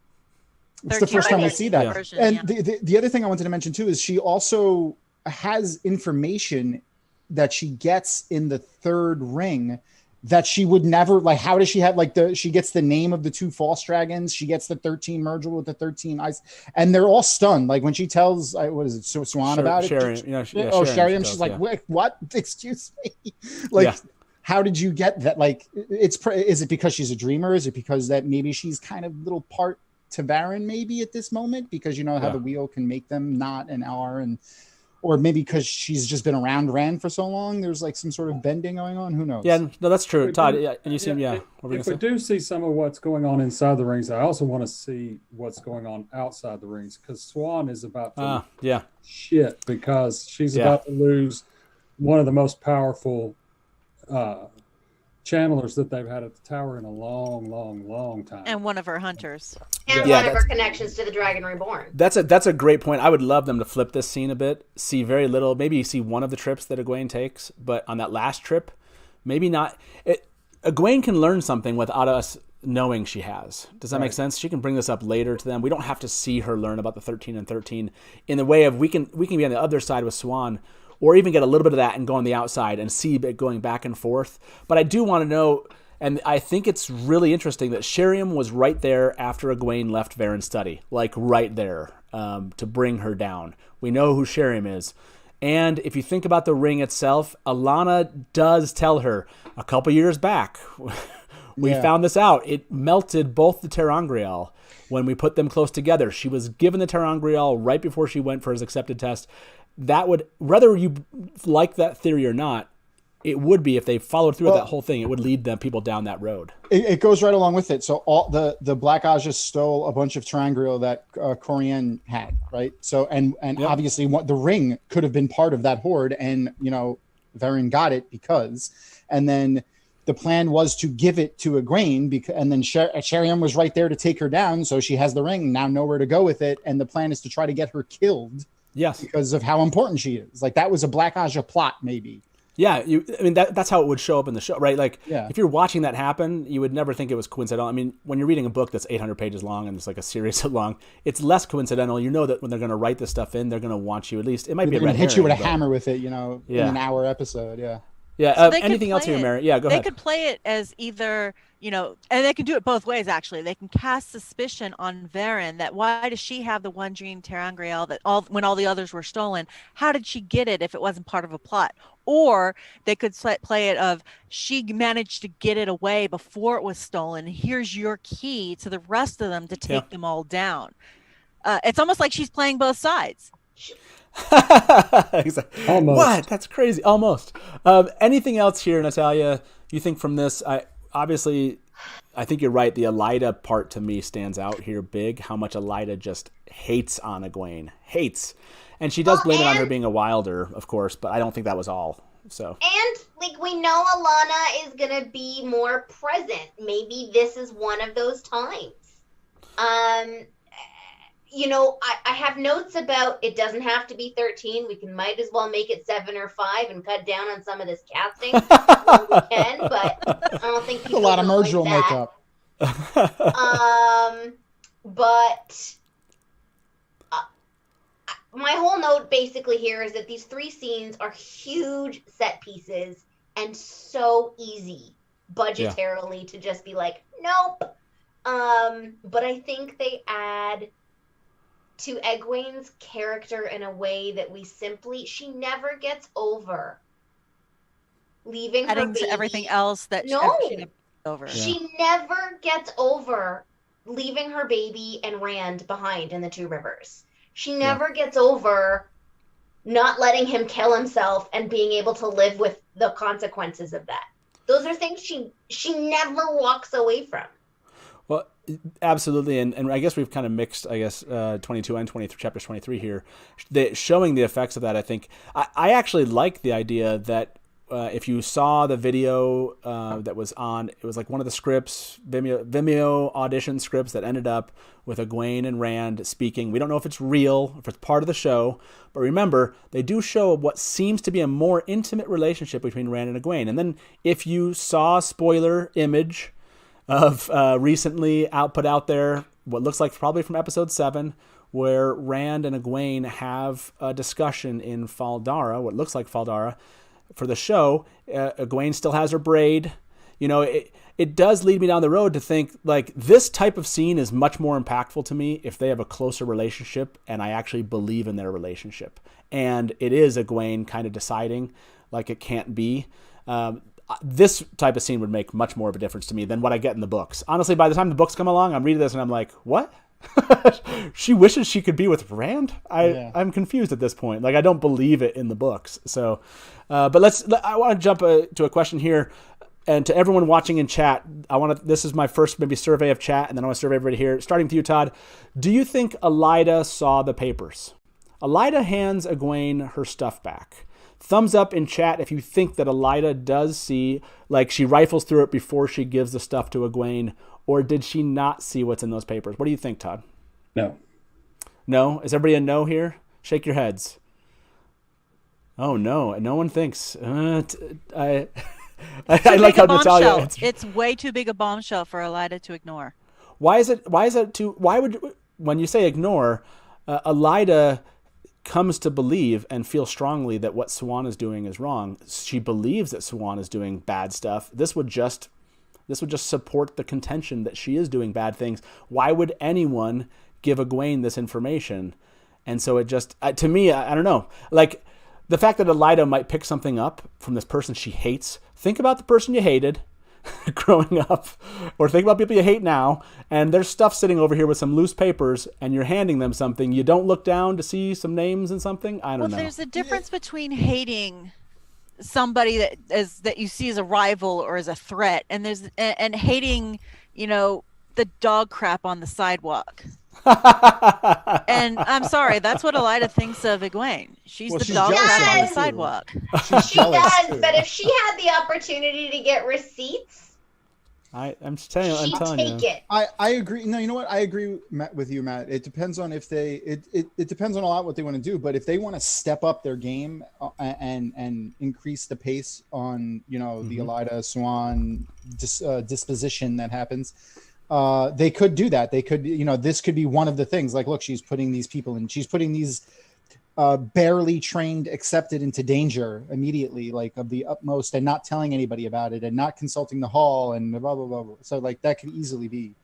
It's the first time we see that. Version, and the other thing I wanted to mention too is she also has information that she gets in the third ring that she would never, like, how does she have, like, she gets the name of the 2 false dragons, she gets the 13 merged with the 13 eyes, and they're all stunned. Like when she tells, what is it, Swan about Sharon, it? Sharon, she's like, wait, what? Excuse me. Like, how did you get that? Like, is it because she's a dreamer? Is it because that maybe she's kind of little part to Verin maybe at this moment? Because you know how the wheel can make them not and are, and or maybe because she's just been around Rand for so long, there's like some sort of bending going on. Who knows? Yeah, no, that's true. Todd, and you seem, If we do see some of what's going on inside the rings, I also want to see what's going on outside the rings, because Swan is about to shit, because she's about to lose one of the most powerful channelers that they've had at the tower in a long time. And one of her hunters. And one of her connections to the Dragon Reborn. That's a great point. I would love them to flip this scene a bit. See very little. Maybe you see one of the trips that Egwene takes, but on that last trip, maybe not. Egwene can learn something without us knowing she has. Does that make sense? She can bring this up later to them. We don't have to see her learn about the 13 and 13 in the way of we can be on the other side with Swan, or even get a little bit of that and go on the outside and see it going back and forth. But I do want to know, and I think it's really interesting that Sheriam was right there after Egwene left Verin's study, like right there, to bring her down. We know who Sheriam is. And if you think about the ring itself, Alana does tell her a couple years back, we found this out. It melted both the Terangrial when we put them close together. She was given the Terangrial right before she went for his accepted test. That would, whether you like that theory or not, it would be, if they followed through with that whole thing, it would lead them people down that road. It goes right along with it. So all the Black Aja stole a bunch of Terangrial that Corian had, right? So and obviously the ring could have been part of that horde, and you know Verin got it because, and then the plan was to give it to Egwene, because, and then Sheriam was right there to take her down, so she has the ring, now nowhere to go with it, and the plan is to try to get her killed. Yes, because of how important she is. Like that was a Black Aja plot, maybe. Yeah, I mean that's how it would show up in the show, right? Like, if you're watching that happen, you would never think it was coincidental. I mean, when you're reading a book that's 800 pages long and it's like a series long, it's less coincidental. You know that when they're going to write this stuff in, they're going to want you, at least it might be a red hit you with a herring, hammer with it, you know, in an hour episode. Yeah. So anything else here, Mary? Yeah, go ahead. They could play it as either, you know, and they can do it both ways, actually. They can cast suspicion on Verin that why does she have the one dream Terangrial that when all the others were stolen? How did she get it if it wasn't part of a plot? Or they could play it of she managed to get it away before it was stolen. Here's your key to the rest of them to take them all down. It's almost like she's playing both sides. Almost. What? That's crazy. Almost. Anything else here, Natalia, you think from this? I think you're right. The Elida part to me stands out here big. How much Elida just hates on Egwene. Hates. And she does blame it on her being a wilder, of course, but I don't think that was all. So. And like we know Alana is gonna be more present. Maybe this is one of those times. You know, I have notes about it doesn't have to be 13. We might as well make it 7 or 5 and cut down on some of this casting when we can, but I don't think people a lot of merge will like make up. But my whole note basically here is that these 3 scenes are huge set pieces and so easy budgetarily to just be like, nope. But I think they add to Egwene's character in a way that she never gets over leaving her baby. To everything else that she never over. She never gets over leaving her baby and Rand behind in the 2 rivers. She never gets over not letting him kill himself and being able to live with the consequences of that. Those are things she never walks away from. Well, absolutely, and I guess we've kind of mixed, 22 and 23, chapters 23 here, showing the effects of that. I think I actually like the idea that if you saw the video that was on, it was like one of the scripts, Vimeo audition scripts that ended up with Egwene and Rand speaking. We don't know if it's real, if it's part of the show, but remember, they do show what seems to be a more intimate relationship between Rand and Egwene. And then if you saw spoiler image of recently put out there, what looks like probably from episode 7, where Rand and Egwene have a discussion in Faldara, what looks like Faldara, for the show. Egwene still has her braid. it does lead me down the road to think like this type of scene is much more impactful to me if they have a closer relationship and I actually believe in their relationship. And it is Egwene kind of deciding like it can't be. This type of scene would make much more of a difference to me than what I get in the books. Honestly, by the time the books come along, I'm reading this and I'm like, what? She wishes she could be with Rand? I'm confused at this point. Like, I don't believe it in the books. So, but I want to jump to a question here. And to everyone watching in chat, this is my first maybe survey of chat, and then I want to survey everybody here. Starting with you, Todd. Do you think Elaida saw the papers? Elaida hands Egwene her stuff back. Thumbs up in chat if you think that Elaida does see, like she rifles through it before she gives the stuff to Egwene, or did she not see what's in those papers? What do you think, Todd? No. No? Is everybody a no here? Shake your heads. Oh, no. No one thinks. I like how Natalia. It's way too big a bombshell for Elaida to ignore. Why would, when you say ignore, Elaida comes to believe and feel strongly that what Siuan is doing is wrong. She believes that Siuan is doing bad stuff. This would just support the contention that she is doing bad things. Why would anyone give Egwene this information? And so it just, to me, I don't know. Like, the fact that Elaida might pick something up from this person she hates. Think about the person you hated growing up, or think about people you hate now, and there's stuff sitting over here with some loose papers, and you're handing them something. You don't look down to see some names and something? I don't know. Well, there's a difference between hating somebody that you see as a rival or as a threat, and hating, the dog crap on the sidewalk. And I'm sorry, that's what Elaida thinks of Egwene. She's the dog crap on the sidewalk. She does, but if she had the opportunity to get receipts, I'm telling you. Take it. I agree. No, you know what? I agree with you, Matt. It depends on if it depends on a lot what they want to do. But if they want to step up their game and increase the pace on the Elaida Siuan disposition that happens. They could do that. They could, this could be one of the things. Like, look, she's putting these people in. She's putting these barely trained accepted into danger immediately, like of the utmost, and not telling anybody about it, and not consulting the hall, and blah blah blah. So, like, that could easily be.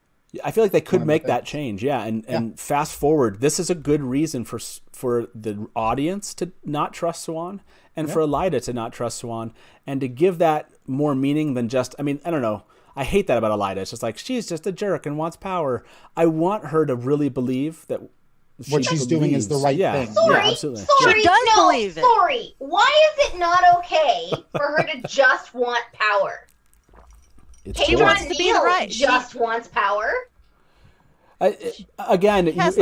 I feel like they could make that change, and fast forward. This is a good reason for the audience to not trust Siuan, and for Elaida to not trust Siuan, and to give that more meaning than just. I mean, I don't know. I hate that about Elaida. It's just like, she's just a jerk and wants power. I want her to really believe that what she's doing is the right thing. Absolutely. Sorry, she does believe it. Sorry. Why is it not okay for her to just want power? She wants to be right. Just wants power. Again, it's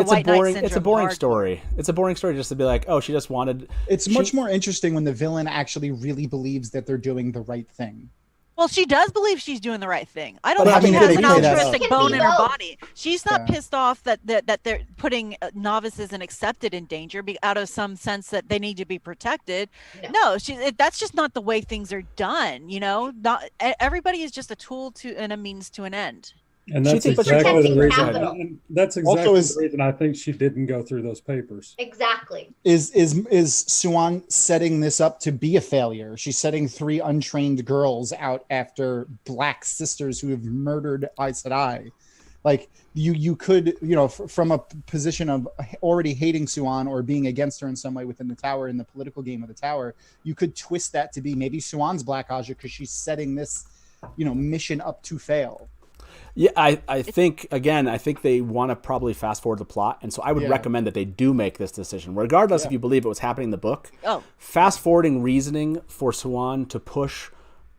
a boring story. It's a boring story just to be like, oh, she just wanted. It's much more interesting when the villain actually really believes that they're doing the right thing. Well, she does believe she's doing the right thing. I don't think she has an altruistic bone in her body. She's not pissed off that they're putting novices and accepted in danger out of some sense that they need to be protected. No, that's just not the way things are done. Not everybody is just a tool and a means to an end. And that's exactly the reason. That's exactly the reason I think she didn't go through those papers. Exactly. Is Siuan setting this up to be a failure? She's setting 3 untrained girls out after black sisters who have murdered Aes Sedai. Like, you could, from a position of already hating Siuan or being against her in some way within the tower, in the political game of the tower, you could twist that to be maybe Siuan's Black Aja because she's setting this, mission up to fail. Yeah, I think they want to probably fast forward the plot, and so I would recommend that they do make this decision, regardless if you believe it was happening in the book. Oh, fast forwarding reasoning for Siuan to push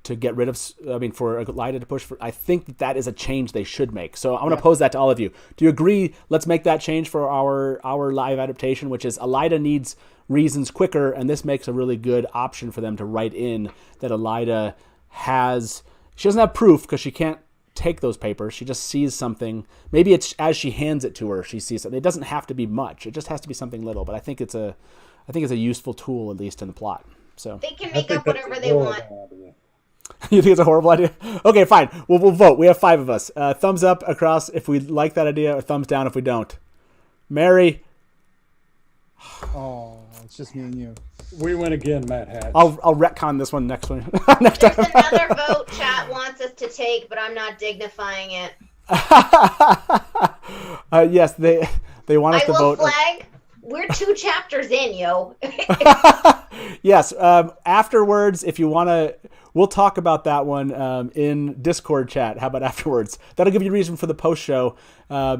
to get rid of, for Elaida to push for. I think that is a change they should make. So I want to pose that to all of you. Do you agree? Let's make that change for our live adaptation, which is Elaida needs reasons quicker, and this makes a really good option for them to write in that Elaida she doesn't have proof because she can't take those papers. She just sees something. Maybe it's as she hands it to her, she sees something. It doesn't have to be much. It just has to be something little. But I think it's a useful tool, at least in the plot. So they can make up whatever they want. You think it's a horrible idea? Okay, fine. We'll vote. We have 5 of us. Thumbs up across if we like that idea, or thumbs down if we don't. Mary. Oh, it's just me and you. We win again, Matt Hatch. I'll retcon this one next one. Next time. There's another vote chat wants us to take, but I'm not dignifying it. Yes, they want us I to will vote. flag. We're 2 chapters in, yo. Yes. Afterwards, if you want to, we'll talk about that one in Discord chat. How about afterwards? That'll give you a reason for the post show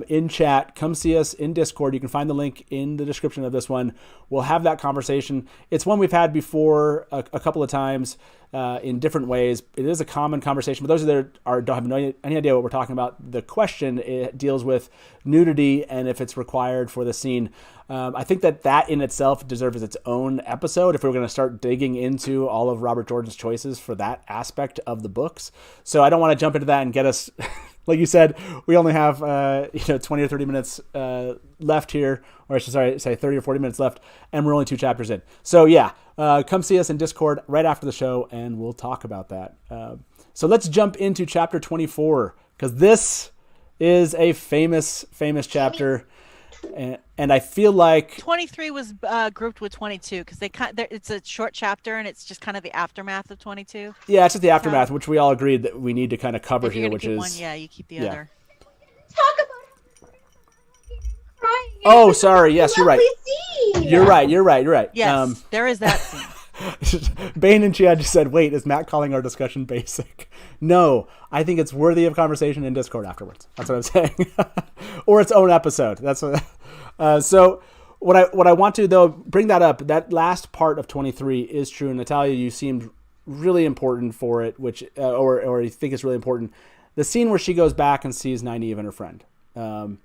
in chat. Come see us in Discord. You can find the link in the description of this one. We'll have that conversation. It's one we've had before a couple of times in different ways. It is a common conversation, but those that don't have any idea what we're talking about, the question, it deals with nudity and if it's required for the scene. I think that in itself deserves its own episode if we're going to start digging into all of Robert Jordan's choices for that aspect of the books. So I don't want to jump into that and get us, like you said, we only have 20 or 30 minutes left here, or I should say 30 or 40 minutes left, and we're only 2 chapters in. So yeah, come see us in Discord right after the show, and we'll talk about that. So let's jump into chapter 24, because this is a famous chapter. And I feel like 23 was grouped with 22 because it's a short chapter and it's just kind of the aftermath of 22. Yeah, it's just the aftermath, which we all agreed that we need to kind of cover here, which is one, you keep the other. Talk about crying. Oh, sorry. Yes, you're right. Scene. You're right. Yes, there is that scene. Bane and Chad just said, wait, is Matt calling our discussion basic? No, I think it's worthy of conversation in Discord afterwards. That's what I'm saying. Or its own episode. That's what. So what I want to, though, bring that up, that last part of 23 is true. Natalia, you seemed really important for it, which or you think it's really important. The scene where she goes back and sees Nynaeve and her friend. No,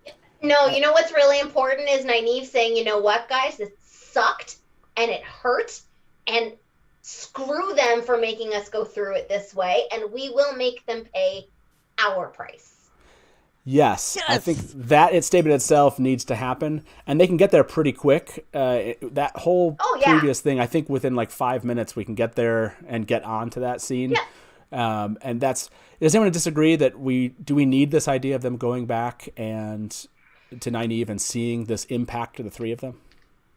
you know what's really important is Nynaeve saying, you know what, guys, this sucked and it hurt. And screw them for making us go through it this way, and we will make them pay our price. Yes. I think that statement itself needs to happen, and they can get there pretty quick. That whole previous thing, I think within like 5 minutes we can get there and get on to that scene. Yeah. And does anyone disagree that we need this idea of them going back and to Nynaeve and seeing this impact to the 3 of them?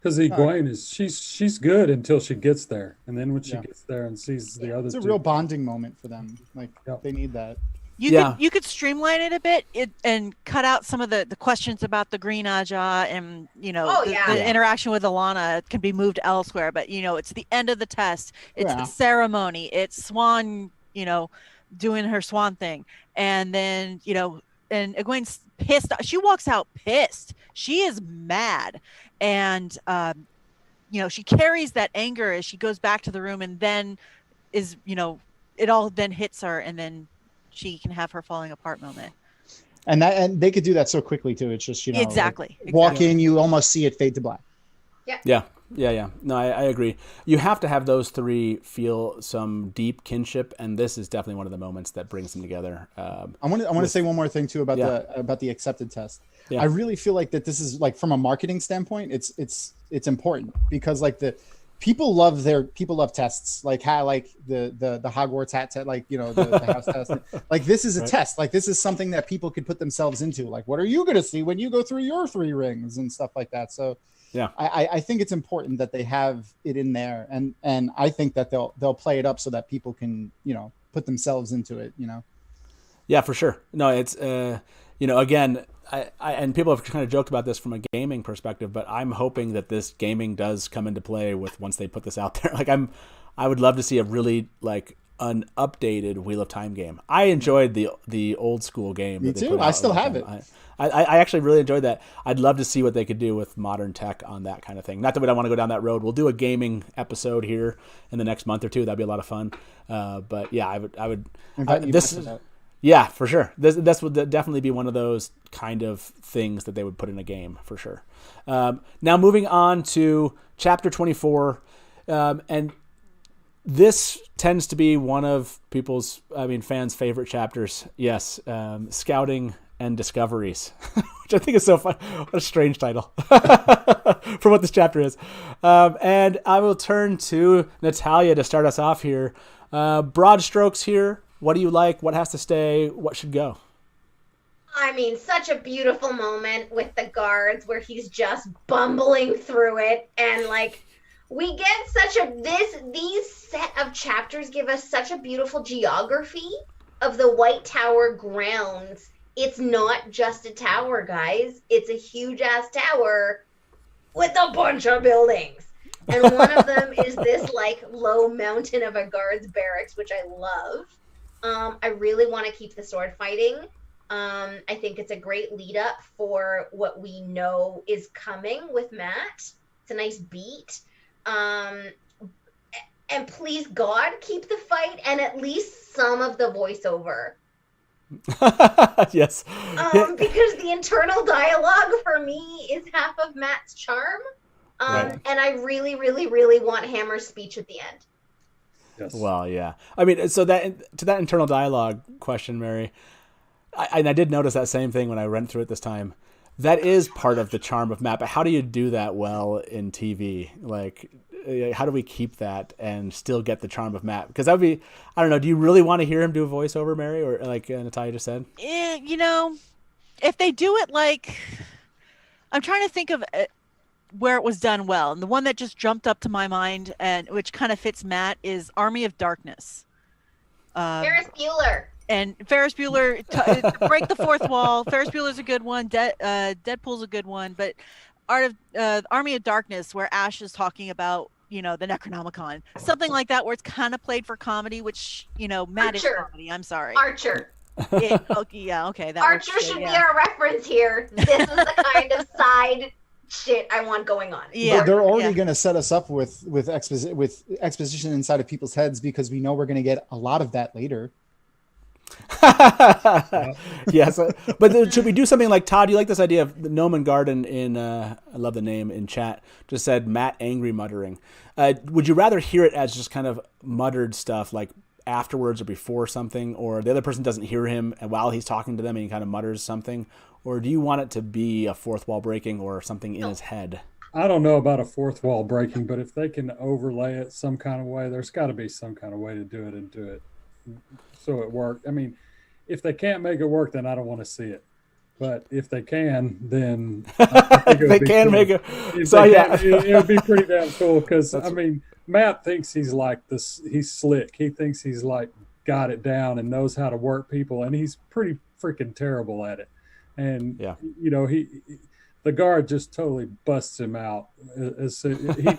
Because Egwene is she's good until she gets there, and then when she gets there and sees the other, it's a real bonding moment for them. Like they need that. You could streamline it a bit and cut out some of the questions about the Green Aja and the interaction with Alana can be moved elsewhere. But it's the end of the test. It's the ceremony. It's Swan, doing her Swan thing, and then and Egwene's pissed. She walks out pissed. She is mad. And, she carries that anger as she goes back to the room and then it all then hits her and then she can have her falling apart moment. And they could do that so quickly too. It's just, exactly. Walk in, you almost see it fade to black. Yeah. No, I agree. You have to have those 3 feel some deep kinship, and this is definitely one of the moments that brings them together. I want to say one more thing too about the accepted test. Yeah. I really feel like that this is like from a marketing standpoint, it's important because like people love tests, like how like the Hogwarts hat test, like the house test. Like this is a test. Like this is something that people could put themselves into. Like what are you going to see when you go through your 3 rings and stuff like that. So yeah, I think it's important that they have it in there, and I think that they'll play it up so that people can put themselves into it. Yeah, for sure. No, it's again. I and people have kind of joked about this from a gaming perspective, but I'm hoping that this gaming does come into play with once they put this out there. Like I would love to see a really like an updated Wheel of Time game. I enjoyed the old school game. Me too. I still have it. I actually really enjoyed that. I'd love to see what they could do with modern tech on that kind of thing. Not that we don't want to go down that road. We'll do a gaming episode here in the next month or 2. That'd be a lot of fun. But yeah, I would. Yeah, for sure. This would definitely be one of those kind of things that they would put in a game for sure. Now moving on to chapter 24, and this tends to be one of fans' favorite chapters. Yes, scouting and discoveries, which I think is so fun. What a strange title for what this chapter is. And I will turn to Natalia to start us off here. Broad strokes here. What do you like? What has to stay? What should go? I mean, such a beautiful moment with the guards where he's just bumbling through it, and like we get these set of chapters give us such a beautiful geography of the White Tower grounds. It's not just a tower, guys. It's a huge ass tower with a bunch of buildings. And one of them is this like low mountain of a guard's barracks, which I love. I really want to keep the sword fighting. I think it's a great lead up for what we know is coming with Matt. It's a nice beat. And please God, keep the fight and at least some of the voiceover. Yes. Because the internal dialogue for me is half of Matt's charm. Right. And I really, really, really want Hammer's speech at the end. Yes. Well, yeah. I mean, so that to that internal dialogue question, Mary, I did notice that same thing when I went through it this time. That is part of the charm of Matt, but how do you do that well in TV? Like, how do we keep that and still get the charm of Matt? Because that would be, I don't know, do you really want to hear him do a voiceover, Mary, or like Natalia just said? You know, if they do it like, I'm trying to think of where it was done well. And the one that just jumped up to my mind, and which kind of fits Matt, is Army of Darkness. Ferris Bueller. And Ferris Bueller, to break the fourth wall. Ferris Bueller's a good one. Deadpool's a good one. But Army of Darkness, where Ash is talking about, the Necronomicon. Something like that, where it's kind of played for comedy, which, Matt is comedy. I'm sorry. Archer. Okay. That Archer should be our reference here. This is the kind of side shit I want going on. Yeah. They're already going to set us up with exposition inside of people's heads, because we know we're going to get a lot of that later. Yes, but should we do something like, Todd, you like this idea of Noman Garden in I love the name in chat, just said Matt angry muttering. Would you rather hear it as just kind of muttered stuff like afterwards or before something, or the other person doesn't hear him and while he's talking to them and he kind of mutters something, or do you want it to be a fourth wall breaking or something in his head? I don't know about a fourth wall breaking, but if they can overlay it some kind of way, there's got to be some kind of way to do it and do it so it worked. I mean, if they can't make it work, then I don't want to see it. But if they can, then I think it would be cool. Make it. It would be pretty damn cool, because I mean, Matt thinks he's like this. He's slick. He thinks he's like got it down and knows how to work people, and he's pretty freaking terrible at it. And the guard just totally busts him out. He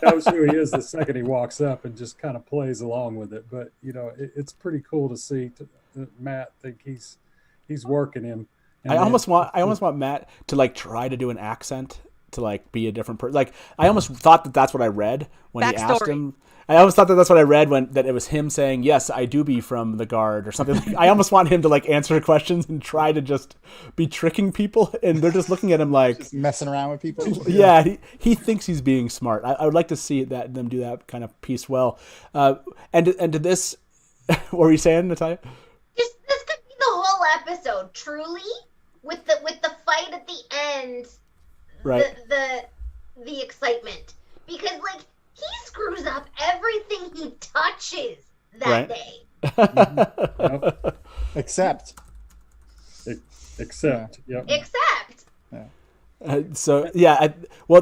knows who he is the second he walks up and just kind of plays along with it. But it's pretty cool to see Matt think he's working him. And I almost want Matt to like try to do an accent to like be a different person. Like I almost thought that's what I read when he asked him. I almost thought that's what I read that it was him saying, "Yes, I do be from the guard" or something. I almost want him to like answer questions and try to just be tricking people, and they're just looking at him like just messing around with people. Yeah, he thinks he's being smart. I would like to see them do that kind of piece well. And to this, what were you saying, Natalia? This could be the whole episode, truly, with the fight at the end, right? The excitement, because like. He screws up everything he touches that day. Yep. Except. Yep. Except.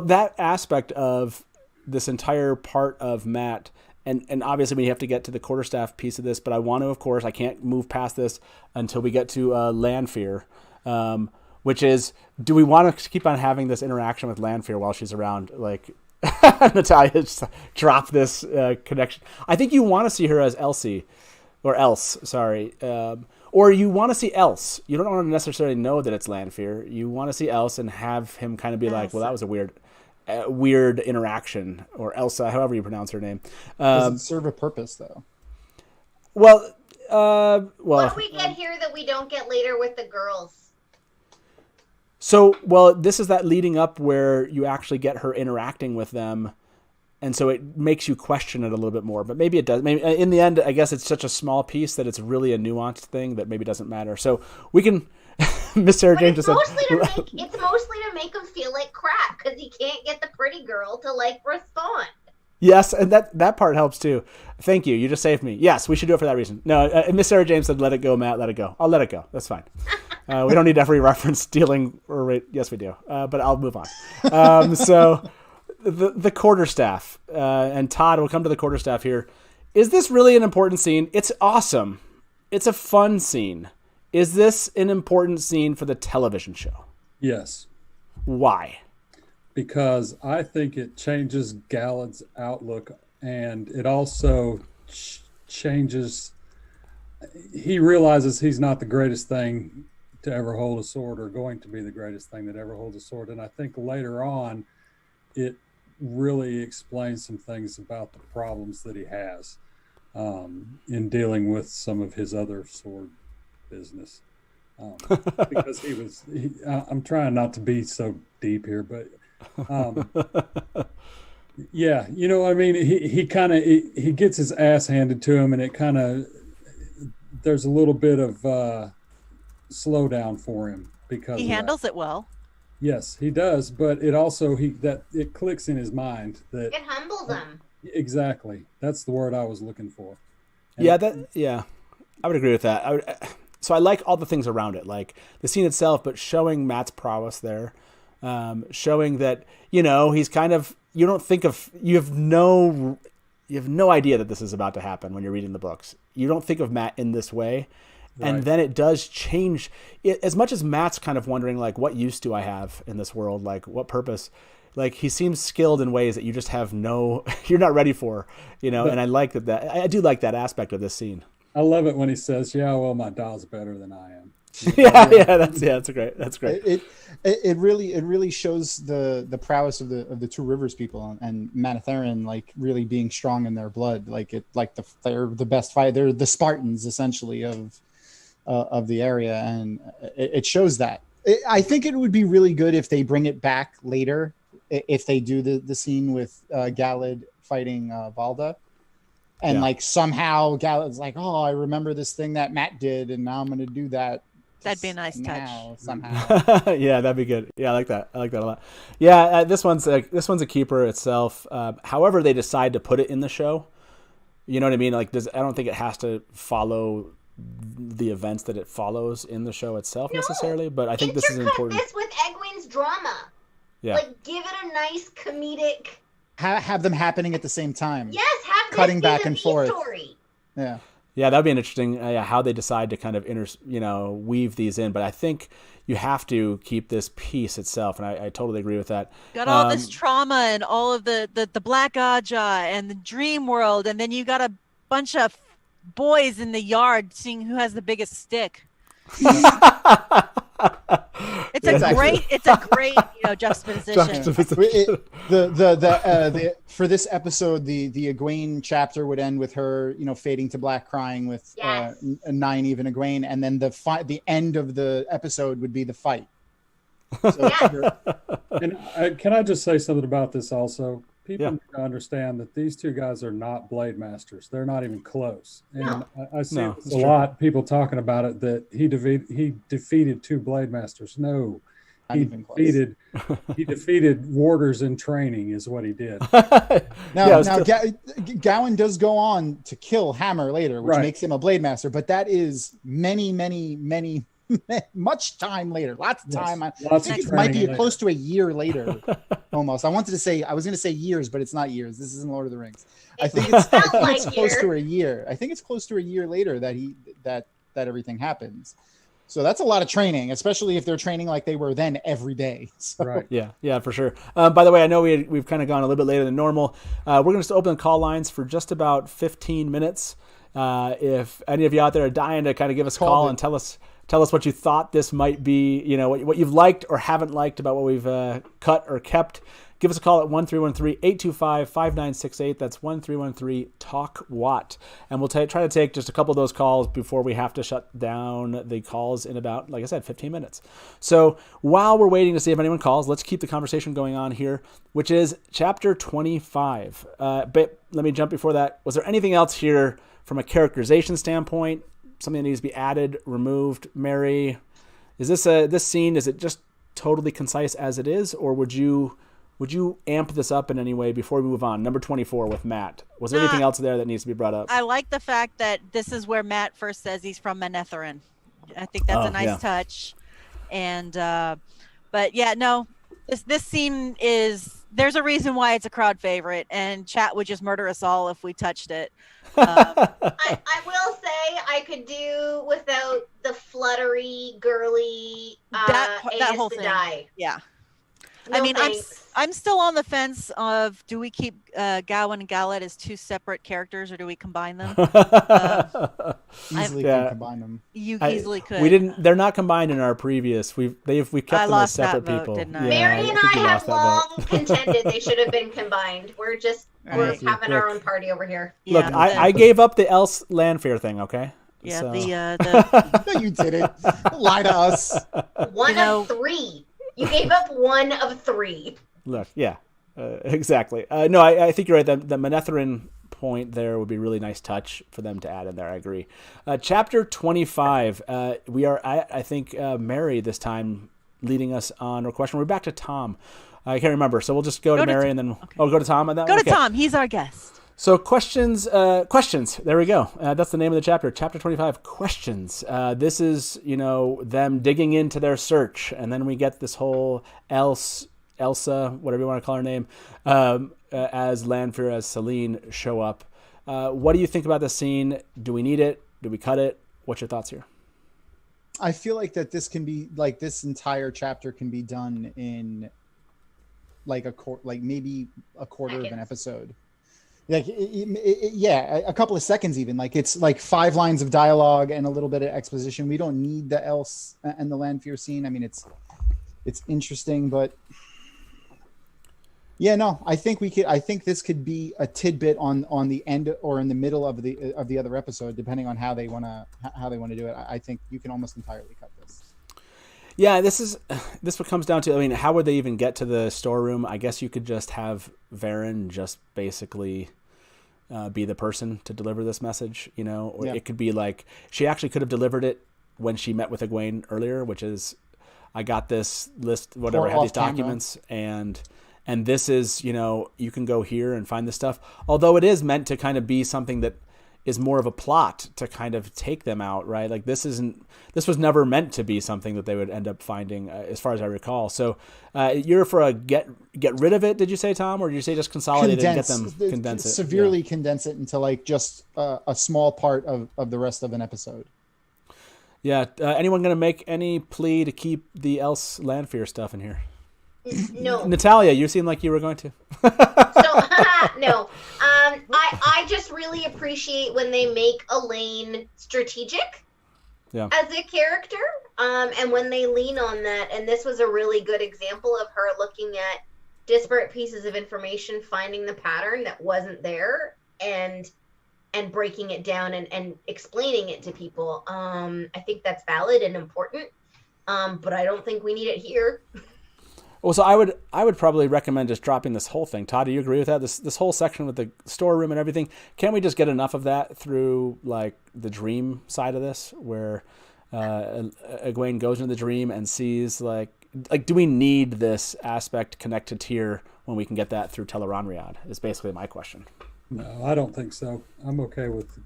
That aspect of this entire part of Matt, and obviously we have to get to the quarterstaff piece of this, but I want to, of course, I can't move past this until we get to Lanfear, which is, do we want to keep on having this interaction with Lanfear while she's around? Like, Natalia just dropped this connection. I think you want to see her as Elsie, or Else, sorry. Or you want to see Else. You don't want to necessarily know that it's Lanfear. You want to see Else and have him kind of be like, well, that was a weird interaction, or Elsa, however you pronounce her name. Does it serve a purpose, though? What do we get here that we don't get later with the girls? So, this is that leading up where you actually get her interacting with them, and so it makes you question it a little bit more. But maybe it does. Maybe in the end, I guess it's such a small piece that it's really a nuanced thing that maybe doesn't matter. So we can. Miss Sarah James just said. It's mostly to make him feel like crap because he can't get the pretty girl to like respond. Yes, and that part helps too. Thank you. You just saved me. Yes, we should do it for that reason. No, Miss Sarah James said, "Let it go, Matt. Let it go." I'll let it go. That's fine. We don't need every reference dealing, yes, we do. But I'll move on. So the quarterstaff, and Todd, we'll come to the quarterstaff here. Is this really an important scene? It's awesome. It's a fun scene. Is this an important scene for the television show? Yes. Why? Because I think it changes Galad's outlook, and it also changes. He realizes he's not the greatest thing to ever hold a sword, or going to be the greatest thing that ever holds a sword. And I think later on, it really explains some things about the problems that he has in dealing with some of his other sword business. Because I'm trying not to be so deep here, but yeah, you know, I mean, he kind of he gets his ass handed to him, and it kind of, there's a little bit of slowdown for him because he handles it well. Yes, he does, but it also it clicks in his mind that It humbles him. Exactly, that's the word I was looking for. And I would agree with that. So I like all the things around it, like the scene itself, but showing Matt's prowess there, showing that, you know, he's kind of, you have no idea that this is about to happen when you're reading the books. You don't think of Matt in this way. Right. And then it does change it, as much as Matt's kind of wondering, like, what use do I have in this world? Like, what purpose? Like, he seems skilled in ways that you just have you're not ready for, you know? And I like that. I do like that aspect of this scene. I love it when he says, "Yeah, well, my doll's better than I am." That's great. It really shows the prowess of the Two Rivers people and Manetheren, like, really being strong in their blood. They're the best fight. They're the Spartans essentially of the area, and it shows that. I think it would be really good if they bring it back later, if they do the scene with Galad fighting Valda. And like somehow Galad's like, "Oh, I remember this thing that Matt did, and now I'm going to do that." That'd be a nice touch. Somehow. Yeah, that'd be good. Yeah, I like that. I like that a lot. Yeah, this one's a keeper itself. However, they decide to put it in the show. You know what I mean? Like, I don't think it has to follow the events that it follows in the show itself necessarily. But I think this is important. This with Egwene's drama. Yeah. Like, give it a nice comedic. Have them happening at the same time. Yes, have this cutting be back the and B forth. Story. Yeah. Yeah, that'd be an interesting how they decide to kind of weave these in. But I think you have to keep this piece itself, and I totally agree with that. Got all this trauma and all of the Black Aja and the dream world, and then you got a bunch of boys in the yard seeing who has the biggest stick. It's a great juxtaposition. For this episode, the Egwene chapter would end with her, fading to black, crying with Nynaeve and Egwene, and then the end of the episode would be the fight. So and can I just say something about this also? People need to understand that these two guys are not blade masters. They're not even close. And I see a lot people talking about it, that he defeated two blade masters. No, he defeated warders in training is what he did. Gawain does go on to kill Hammer later, which makes him a blade master, but that is many much time later. Lots of time. I think it might be close to a year later, almost. I was going to say years, but it's not years. This isn't Lord of the Rings. I think it's close to a year. I think it's close to a year later that everything happens. So that's a lot of training, especially if they're training like they were then every day. So. Right. Yeah, for sure. By the way, I know we've kind of gone a little bit later than normal. We're going to open the call lines for just about 15 minutes. If any of you out there are dying to kind of give us a call and tell us what you thought this might be, what you've liked or haven't liked about what we've cut or kept. Give us a call at 1-313-825-5968. That's 1-313-TALK-WAT. And we'll try to take just a couple of those calls before we have to shut down the calls in about, like I said, 15 minutes. So while we're waiting to see if anyone calls, let's keep the conversation going on here, which is Chapter 25. But let me jump before that. Was there anything else here from a characterization standpoint? Something that needs to be added, removed? Mary, is this scene, is it just totally concise as it is, or would you amp this up in any way before we move on? Number 24 with Matt. Was there anything else there that needs to be brought up? I like the fact that this is where Matt first says he's from Manetheren. I think that's Oh, a nice yeah. touch. And but yeah, no, this scene is, there's a reason why it's a crowd favorite, and chat would just murder us all if we touched it. I will say I could do without the fluttery, girly that Aes whole thing. Sedai. Yeah. No I mean, thanks. I'm still on the fence of, do we keep Gawain and Galad as two separate characters, or do we combine them? Easily Yeah. can combine them. You easily could. We didn't. They're not combined in our previous. We kept I them as lost that separate vote, people. didn't I? Mary and think I you have lost that vote. long contended they should have been combined. We're Right. having our Look. own party over here. Look, Yeah, I gave up the else Lanfear thing. Okay. yeah, So- the No, you didn't. Lie to us. One know- of 3. You gave up 1 of 3. Look, yeah, exactly. No, I think you're right. The Manetheren point there would be a really nice touch for them to add in there. I agree. Chapter 25. We are, I think, Mary this time leading us on a question. We're back to Tom. I can't remember, so we'll just go to Mary and then go to Tom on that. go one? to Okay. Tom. He's our guest. So questions. There we go. That's the name of the chapter. Chapter 25. Questions. This is them digging into their search, and then we get this whole Elsa, whatever you want to call her name, as Lanfear, as Celine show up. What do you think about this scene? Do we need it? Do we cut it? What's your thoughts here? I feel like that this can be like this entire chapter can be done in like maybe a quarter of an episode. Like yeah, a couple of seconds even. Like it's like 5 lines of dialogue and a little bit of exposition. We don't need the else and the Lanfear scene. I mean, it's interesting, but yeah, no, I think this could be a tidbit on the end or in the middle of the other episode, depending on how they want to do it. I think you can almost entirely cut this. Yeah, this what comes down to. I mean, how would they even get to the storeroom? I guess you could just have Verin just basically be the person to deliver this message, or it could be like she actually could have delivered it when she met with Egwene earlier, which is, I got this list, whatever, I have these documents, and this is, you can go here and find this stuff. Although it is meant to kind of be something that is more of a plot to kind of take them out, right? Like this was never meant to be something that they would end up finding, as far as I recall. So you're for a get rid of it, did you say, Tom? Or did you say just consolidate it and get them, condense it? Severely condense it into like just a small part of the rest of an episode. Yeah. Anyone going to make any plea to keep the else Lanfear stuff in here? No. Natalia, you seem like you were going to. No. I just really appreciate when they make Elaine strategic as a character, and when they lean on that. And this was a really good example of her looking at disparate pieces of information, finding the pattern that wasn't there, and breaking it down and explaining it to people. I think that's valid and important, but I don't think we need it here. Well, so I would probably recommend just dropping this whole thing. Todd, do you agree with that? This whole section with the storeroom and everything. Can't we just get enough of that through like the dream side of this, where Egwene goes into the dream and sees like do we need this aspect connected here when we can get that through Teleronriad? Is basically my question. No, I don't think so. I'm okay with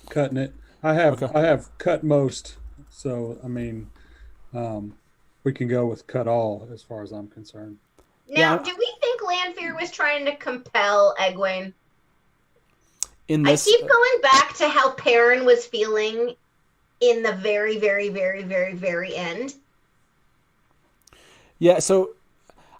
cutting it. I have cut most, so I mean. We can go with cut all as far as I'm concerned. Now, do we think Lanfear was trying to compel Egwene? I keep going back to how Perrin was feeling in the very, very, very, very, very end. Yeah, so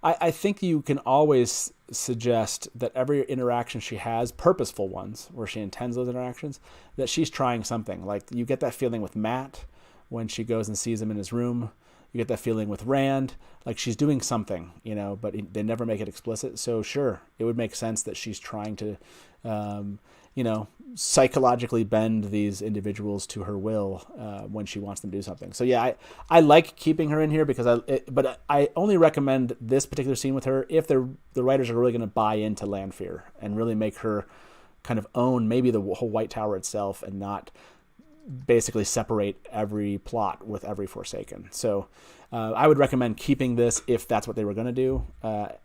I think you can always suggest that every interaction she has, purposeful ones, where she intends those interactions, that she's trying something. Like you get that feeling with Matt when she goes and sees him in his room. You get that feeling with Rand, like she's doing something, but they never make it explicit. So sure, it would make sense that she's trying to, psychologically bend these individuals to her will when she wants them to do something. So yeah, I like keeping her in here because but I only recommend this particular scene with her if the writers are really going to buy into Lanfear and really make her kind of own maybe the whole White Tower itself and not basically separate every plot with every Forsaken. So I would recommend keeping this if that's what they were going to do.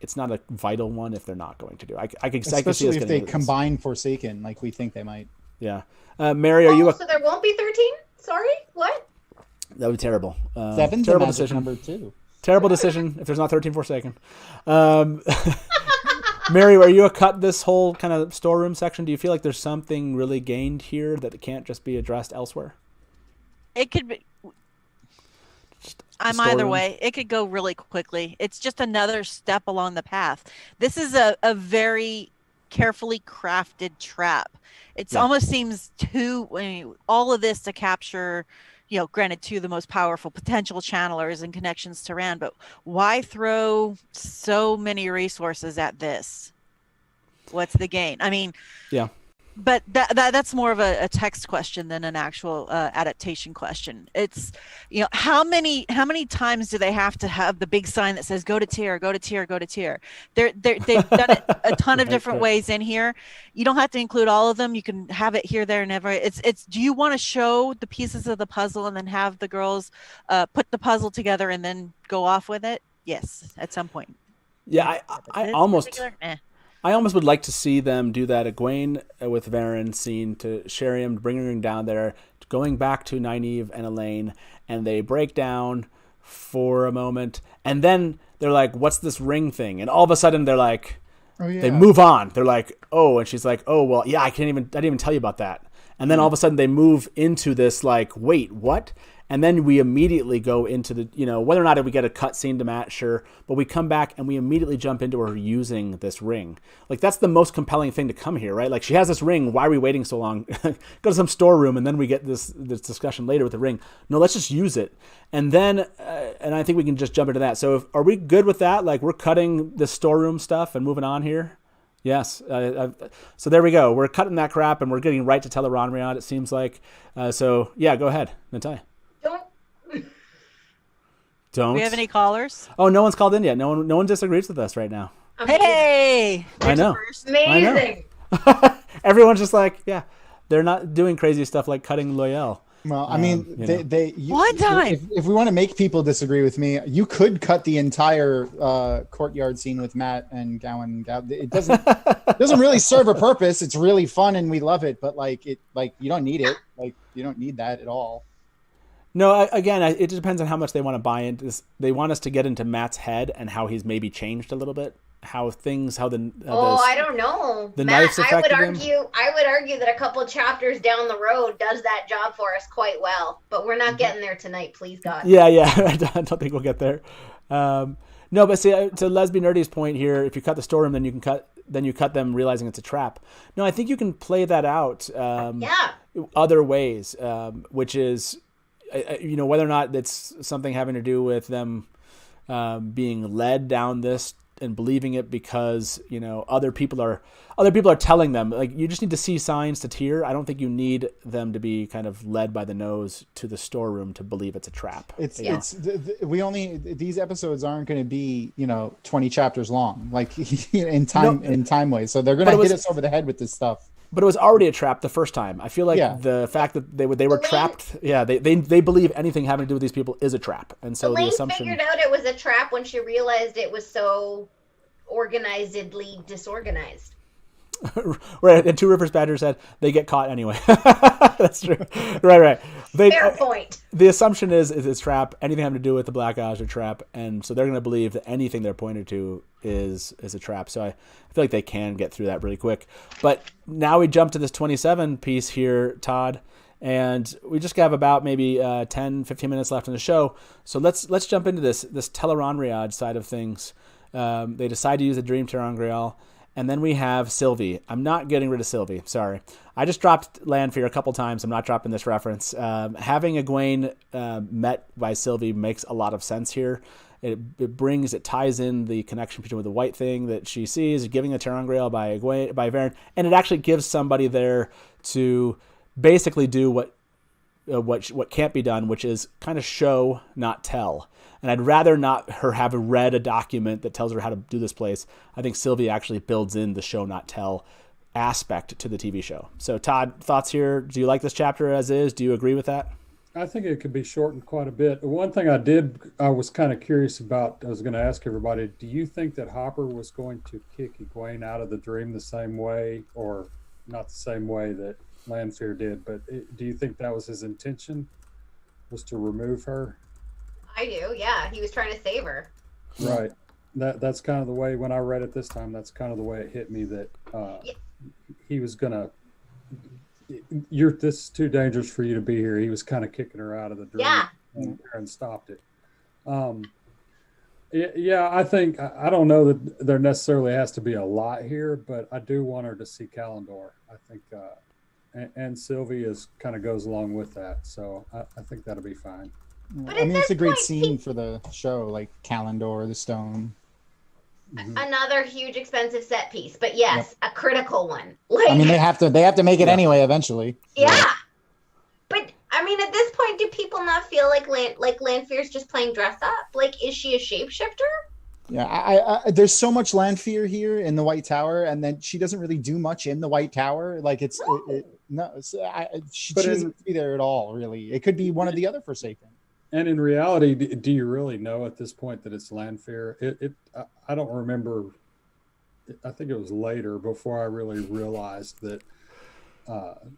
It's not a vital one if they're not going to do. I could see especially us if they this. combine Forsaken like we think they might. Yeah. Mary, are you so there won't be 13? Sorry, what? That would be terrible. Seven's terrible a magic decision. number too. Terrible decision if there's not 13 Forsaken. Mary, are you a cut this whole kind of storeroom section? Do you feel like there's something really gained here that can't just be addressed elsewhere? It could be. I'm storeroom. either way. It could go really quickly. It's just another step along the path. This is a very carefully crafted trap. It almost seems all of this to capture, granted, two of the most powerful potential channelers and connections to Rand, but why throw so many resources at this? What's the gain? I mean, yeah. But that's more of a text question than an actual adaptation question. It's, how many times do they have to have the big sign that says go to tier, go to tier, go to tier? They've done it a ton of different ways in here. You don't have to include all of them. You can have it here, there, and ever. It's. Do you want to show the pieces of the puzzle and then have the girls put the puzzle together and then go off with it? Yes, at some point. Yeah, I almost. I almost would like to see them do that Egwene with Verin scene to Sheriam, bringing her down there, going back to Nynaeve and Elaine, and they break down for a moment, and then they're like, what's this ring thing? And all of a sudden they're like, they move on. They're like, oh, and she's like, oh, well, yeah, I didn't even tell you about that. And then all of a sudden they move into this like, wait, what? And then we immediately go into the, whether or not we get a cut scene to match, sure. But we come back and we immediately jump into her using this ring. Like, that's the most compelling thing to come here, right? Like, she has this ring. Why are we waiting so long? Go to some storeroom and then we get this discussion later with the ring. No, let's just use it. And then, and I think we can just jump into that. So are we good with that? Like, we're cutting the storeroom stuff and moving on here? Yes. So there we go. We're cutting that crap and we're getting right to Teleronriad, it seems like. So, yeah, go ahead, Natalia. Don't. Do we have any callers? Oh, no one's called in yet. No one disagrees with us right now. Hey! I know. Amazing. I know. Everyone's just like, yeah, they're not doing crazy stuff like cutting Loyal. Well, I mean, one time. If we want to make people disagree with me, you could cut the entire courtyard scene with Matt and Gowan. It doesn't really serve a purpose. It's really fun and we love it, but you don't need it. Like, you don't need that at all. No, again, it just depends on how much they want to buy into this. They want us to get into Matt's head and how he's maybe changed a little bit. I don't know. The Matt, knives affected I would argue that a couple chapters down the road does that job for us quite well. But we're not getting there tonight, please God. Yeah. I don't think we'll get there. No, but see, to Lesbian Nerdy's point here, if you cut the storeroom, then you cut them realizing it's a trap. No, I think you can play that out. Other ways, which is. Whether or not it's something having to do with them being led down this and believing it because other people are telling them, like, you just need to see signs to tier. I don't think you need them to be kind of led by the nose to the storeroom to believe it's a trap. These episodes aren't going to be 20 chapters long, like in time ways. So they're going to hit us over the head with this stuff. But it was already a trap the first time. I feel like the fact that they were trapped. Yeah, they believe anything having to do with these people is a trap, and so Elaine the assumption figured out it was a trap when she realized it was so organizedly disorganized. Right, and Two Rivers Badger said they get caught anyway. That's true. Right. Fair point. The assumption is it's trap. Anything having to do with the Black Oz are trap, and so they're going to believe that anything they're pointed to is a trap. So I feel like they can get through that really quick. But now we jump to this 27 piece here, Todd, and we just have about maybe 10, 15 minutes left in the show. So let's jump into this Teleronriad side of things. They decide to use the Dream Terangreal. And then we have Sylvie. I'm not getting rid of Sylvie. Sorry. I just dropped Lanfear a couple times. I'm not dropping this reference. Having Egwene met by Sylvie makes a lot of sense here. It ties in the connection between the white thing that she sees, giving the Terangreal by Verin, and it actually gives somebody there to basically do what can't be done, which is kind of show, not tell. And I'd rather not her have read a document that tells her how to do this place. I think Sylvie actually builds in the show, not tell aspect to the TV show. So Todd, thoughts here? Do you like this chapter as is? Do you agree with that? I think it could be shortened quite a bit. One thing I was kind of curious about, I was going to ask everybody, do you think that Hopper was going to kick Egwene out of the dream the same way, or not the same way that Lanfear did, but do you think that was his intention? was to remove her. I do, yeah. He was trying to save her. Right. That's kind of the way, when I read it this time, that's kind of the way it hit me, that he was gonna, this is too dangerous for you to be here. He was kind of kicking her out of the dream. Yeah. And stopped it. Yeah, I think, I don't know that there necessarily has to be a lot here, but I do want her to see Kalendor. I think, and Sylvie kind of goes along with that. So I think that'll be fine. But I mean, it's a great point, scene for the show, like Kalendor, the stone. Another huge expensive set piece, but yes, a critical one. Like, I mean, they have to make it anyway eventually. yeah. But I mean, at this point, do people not feel like Lanfear's just playing dress up? Like, is she a shapeshifter? Yeah, I there's so much Lanfear here in the White Tower, and then she doesn't really do much in the White Tower. Like, she doesn't be there at all, really. It could be one of the other Forsaken. And in reality, do you really know at this point that it's Lanfear? I don't remember. I think it was later before I really realized that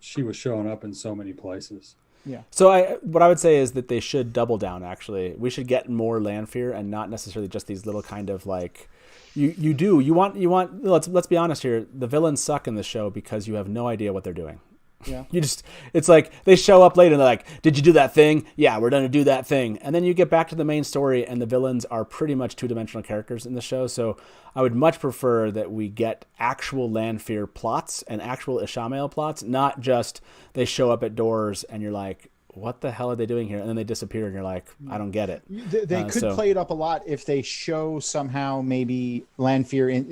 she was showing up in so many places. Yeah. So what I would say is that they should double down. Actually, we should get more Lanfear and not necessarily just these little kind of like. You want. Let's be honest here. The villains suck in the show because you have no idea what they're doing. Yeah. It's like they show up late and they're like, did you do that thing? Yeah, we're going to do that thing. And then you get back to the main story and the villains are pretty much two-dimensional characters in the show. So I would much prefer that we get actual Lanfear plots and actual Ishamael plots, not just they show up at doors and you're like, what the hell are they doing here? And then they disappear and you're like, I don't get it. They could play it up a lot if they show somehow maybe Lanfear in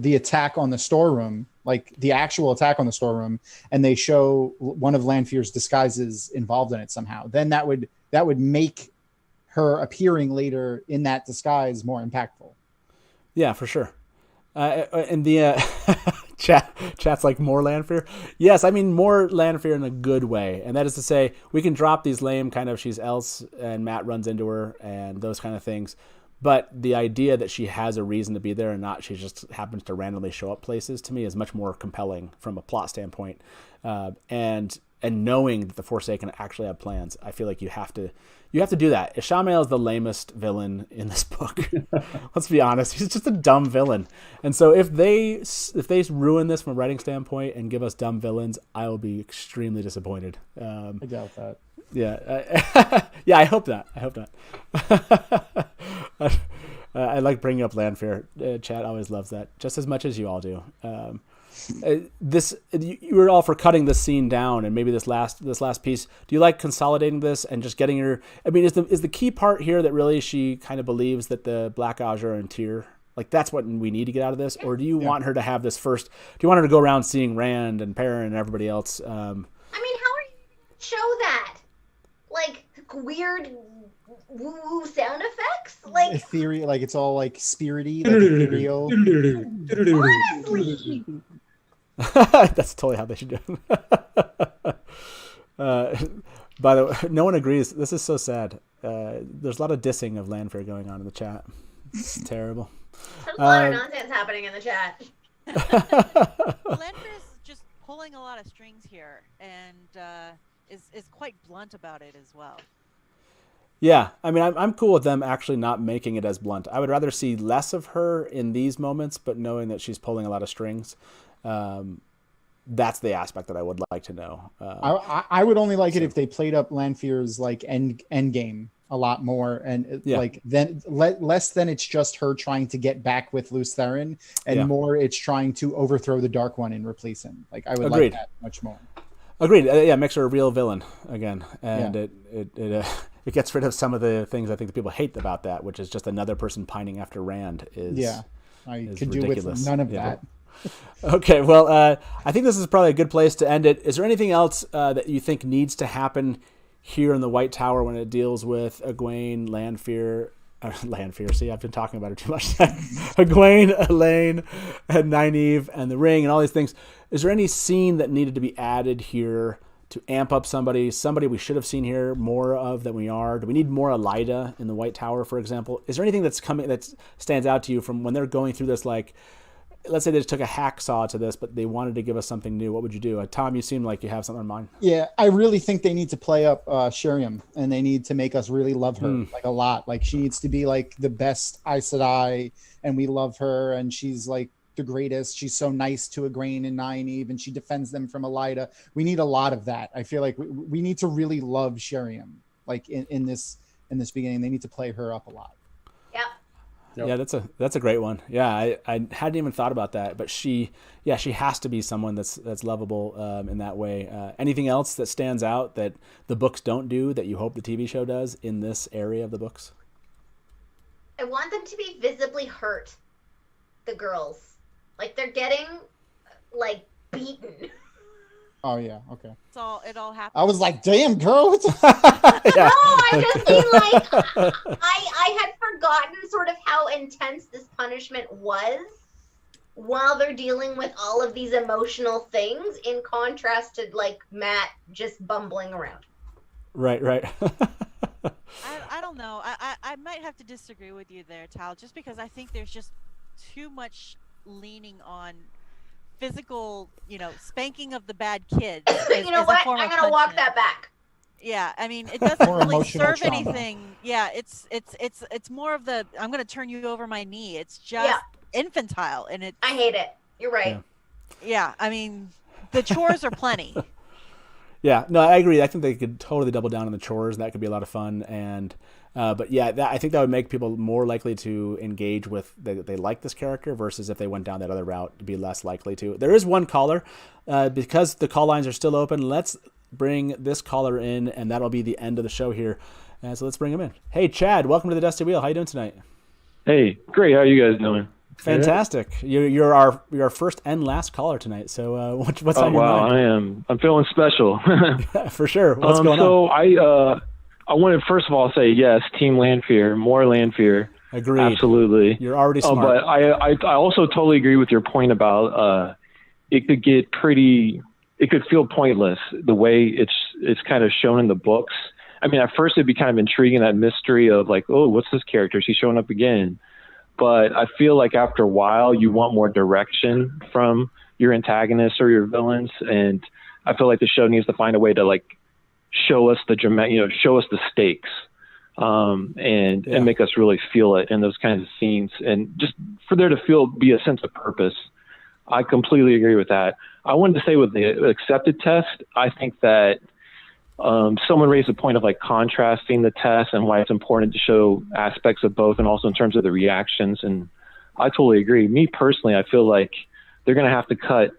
the attack on the storeroom, like the actual attack on the storeroom, and they show one of Lanfear's disguises involved in it somehow. Then that would make her appearing later in that disguise more impactful. Yeah, for sure. And the chat's like more Lanfear. Yes, I mean more Lanfear in a good way, and that is to say, we can drop these lame kind of she's else and Matt runs into her and those kind of things. But the idea that she has a reason to be there and not she just happens to randomly show up places to me is much more compelling from a plot standpoint. And knowing that the Forsaken actually have plans, I feel like you have to do that. Ishamael is the lamest villain in this book. Let's be honest, he's just a dumb villain. And so if they ruin this from a writing standpoint and give us dumb villains, I will be extremely disappointed. I doubt that. Yeah, yeah, I hope not. I like bringing up Lanfear. Chat always loves that just as much as you all do. You were all for cutting this scene down and maybe this last piece. Do you like consolidating this and just getting her? I mean, is the key part here that really she kind of believes that the Black Azure are in Tyr? Like that's what we need to get out of this, or do you want her to have this first? Do you want her to go around seeing Rand and Perrin and everybody else? I mean, how are you going to show that? Like weird woo sound effects, like ethereal, like it's all like spirity, like ethereal. Honestly. That's totally how they should do it. By the way, no one agrees. This is so sad. There's a lot of dissing of Lanfear going on in the chat. It's terrible. There's a lot of nonsense happening in the chat. Lanfear's just pulling a lot of strings here and is quite blunt about it as well. Yeah, I mean, I'm cool with them actually not making it as blunt. I would rather see less of her in these moments, but knowing that she's pulling a lot of strings. That's the aspect that I would like to know. I would only like it if they played up Lanfear's like end game a lot more, and like then less than it's just her trying to get back with Lews Therin, and more it's trying to overthrow the Dark One and replace him. Like I would like that much more. Agreed. Yeah, makes her a real villain again, and it gets rid of some of the things I think the people hate about that, which is just another person pining after Rand. I could do with none of that. Okay, well, I think this is probably a good place to end it. Is there anything else that you think needs to happen here in the White Tower when it deals with Egwene, Lanfear? See, I've been talking about her too much. Egwene, Elaine, and Nynaeve, and the Ring, and all these things. Is there any scene that needed to be added here to amp up somebody we should have seen here more of than we are? Do we need more Elida in the White Tower, for example? Is there anything that's coming that stands out to you from when they're going through this, like, let's say they just took a hacksaw to this, but they wanted to give us something new. What would you do? Tom, you seem like you have something in mind. Yeah, I really think they need to play up Sheriam, and they need to make us really love her like a lot. Like she needs to be like the best Aes Sedai, and we love her, and she's like the greatest. She's so nice to Egwene and Nynaeve, and she defends them from Elida. We need a lot of that. I feel like we need to really love Sheriam. Like in this beginning, they need to play her up a lot. Yep. Yep. Yeah, that's a great one. Yeah, I hadn't even thought about that, but she has to be someone that's lovable in that way. Anything else that stands out that the books don't do that you hope the TV show does in this area of the books? I want them to be visibly hurt. The girls, like they're getting like beaten. Oh yeah, okay. It all happened. I was like, damn, girl. Yeah. No, I just mean like I had forgotten sort of how intense this punishment was while they're dealing with all of these emotional things, in contrast to like Matt just bumbling around. Right. I don't know. I might have to disagree with you there, Tal, just because I think there's just too much leaning on physical, spanking of the bad kids. You know what? I'm gonna walk that back. Yeah, I mean, it doesn't More really emotional serve trauma. anything. Yeah, it's more of the I'm gonna turn you over my knee. It's just infantile, and it. I hate it. You're right. Yeah, I mean, the chores are plenty. Yeah, no, I agree. I think they could totally double down on the chores. That could be a lot of fun. And but yeah, I think that would make people more likely to engage with they like this character versus if they went down that other route, to be less likely to. There is one caller because the call lines are still open. Let's bring this caller in, and that'll be the end of the show here. So let's bring him in. Hey, Chad, welcome to the Dusty Wheel. How you doing tonight? Hey, great. How are you guys doing? Fantastic. You're our first and last caller tonight. So what's on your mind? I'm feeling special. For sure. What's going on? So I wanted first of all say yes, Team Lanfear, more Lanfear. Agreed. Absolutely. You're already smart. But I also totally agree with your point about it could get pretty. It could feel pointless the way it's kind of shown in the books. I mean, at first it'd be kind of intriguing, that mystery of like, oh, what's this character? Is he showing up again? But I feel like after a while, you want more direction from your antagonists or your villains, and I feel like the show needs to find a way to like show us the show us the stakes, and make us really feel it in those kinds of scenes, and just for there to be a sense of purpose. I completely agree with that. I wanted to say with the accepted test, I think that someone raised a point of like contrasting the test and why it's important to show aspects of both, and also in terms of the reactions. And I totally agree. Me personally, I feel like they're going to have to cut.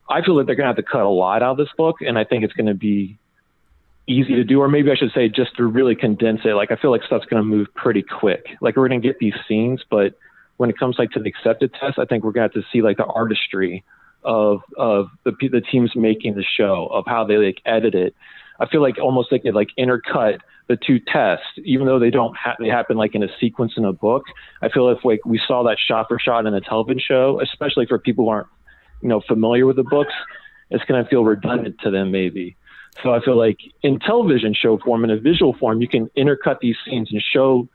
I feel like they're going to have to cut a lot out of this book, and I think it's going to be easy to do, or maybe I should say just to really condense it. Like I feel like stuff's going to move pretty quick. Like we're going to get these scenes, but when it comes like to the accepted test, I think we're going to have to see like the artistry of the teams making the show, of how they like edit it. I feel like almost they could like intercut the two tests, even though they they happen like in a sequence in a book. I feel if like we saw that shot for shot in a television show, especially for people who aren't, familiar with the books, it's going to feel redundant to them maybe. So I feel like in television show form, in a visual form, you can intercut these scenes and show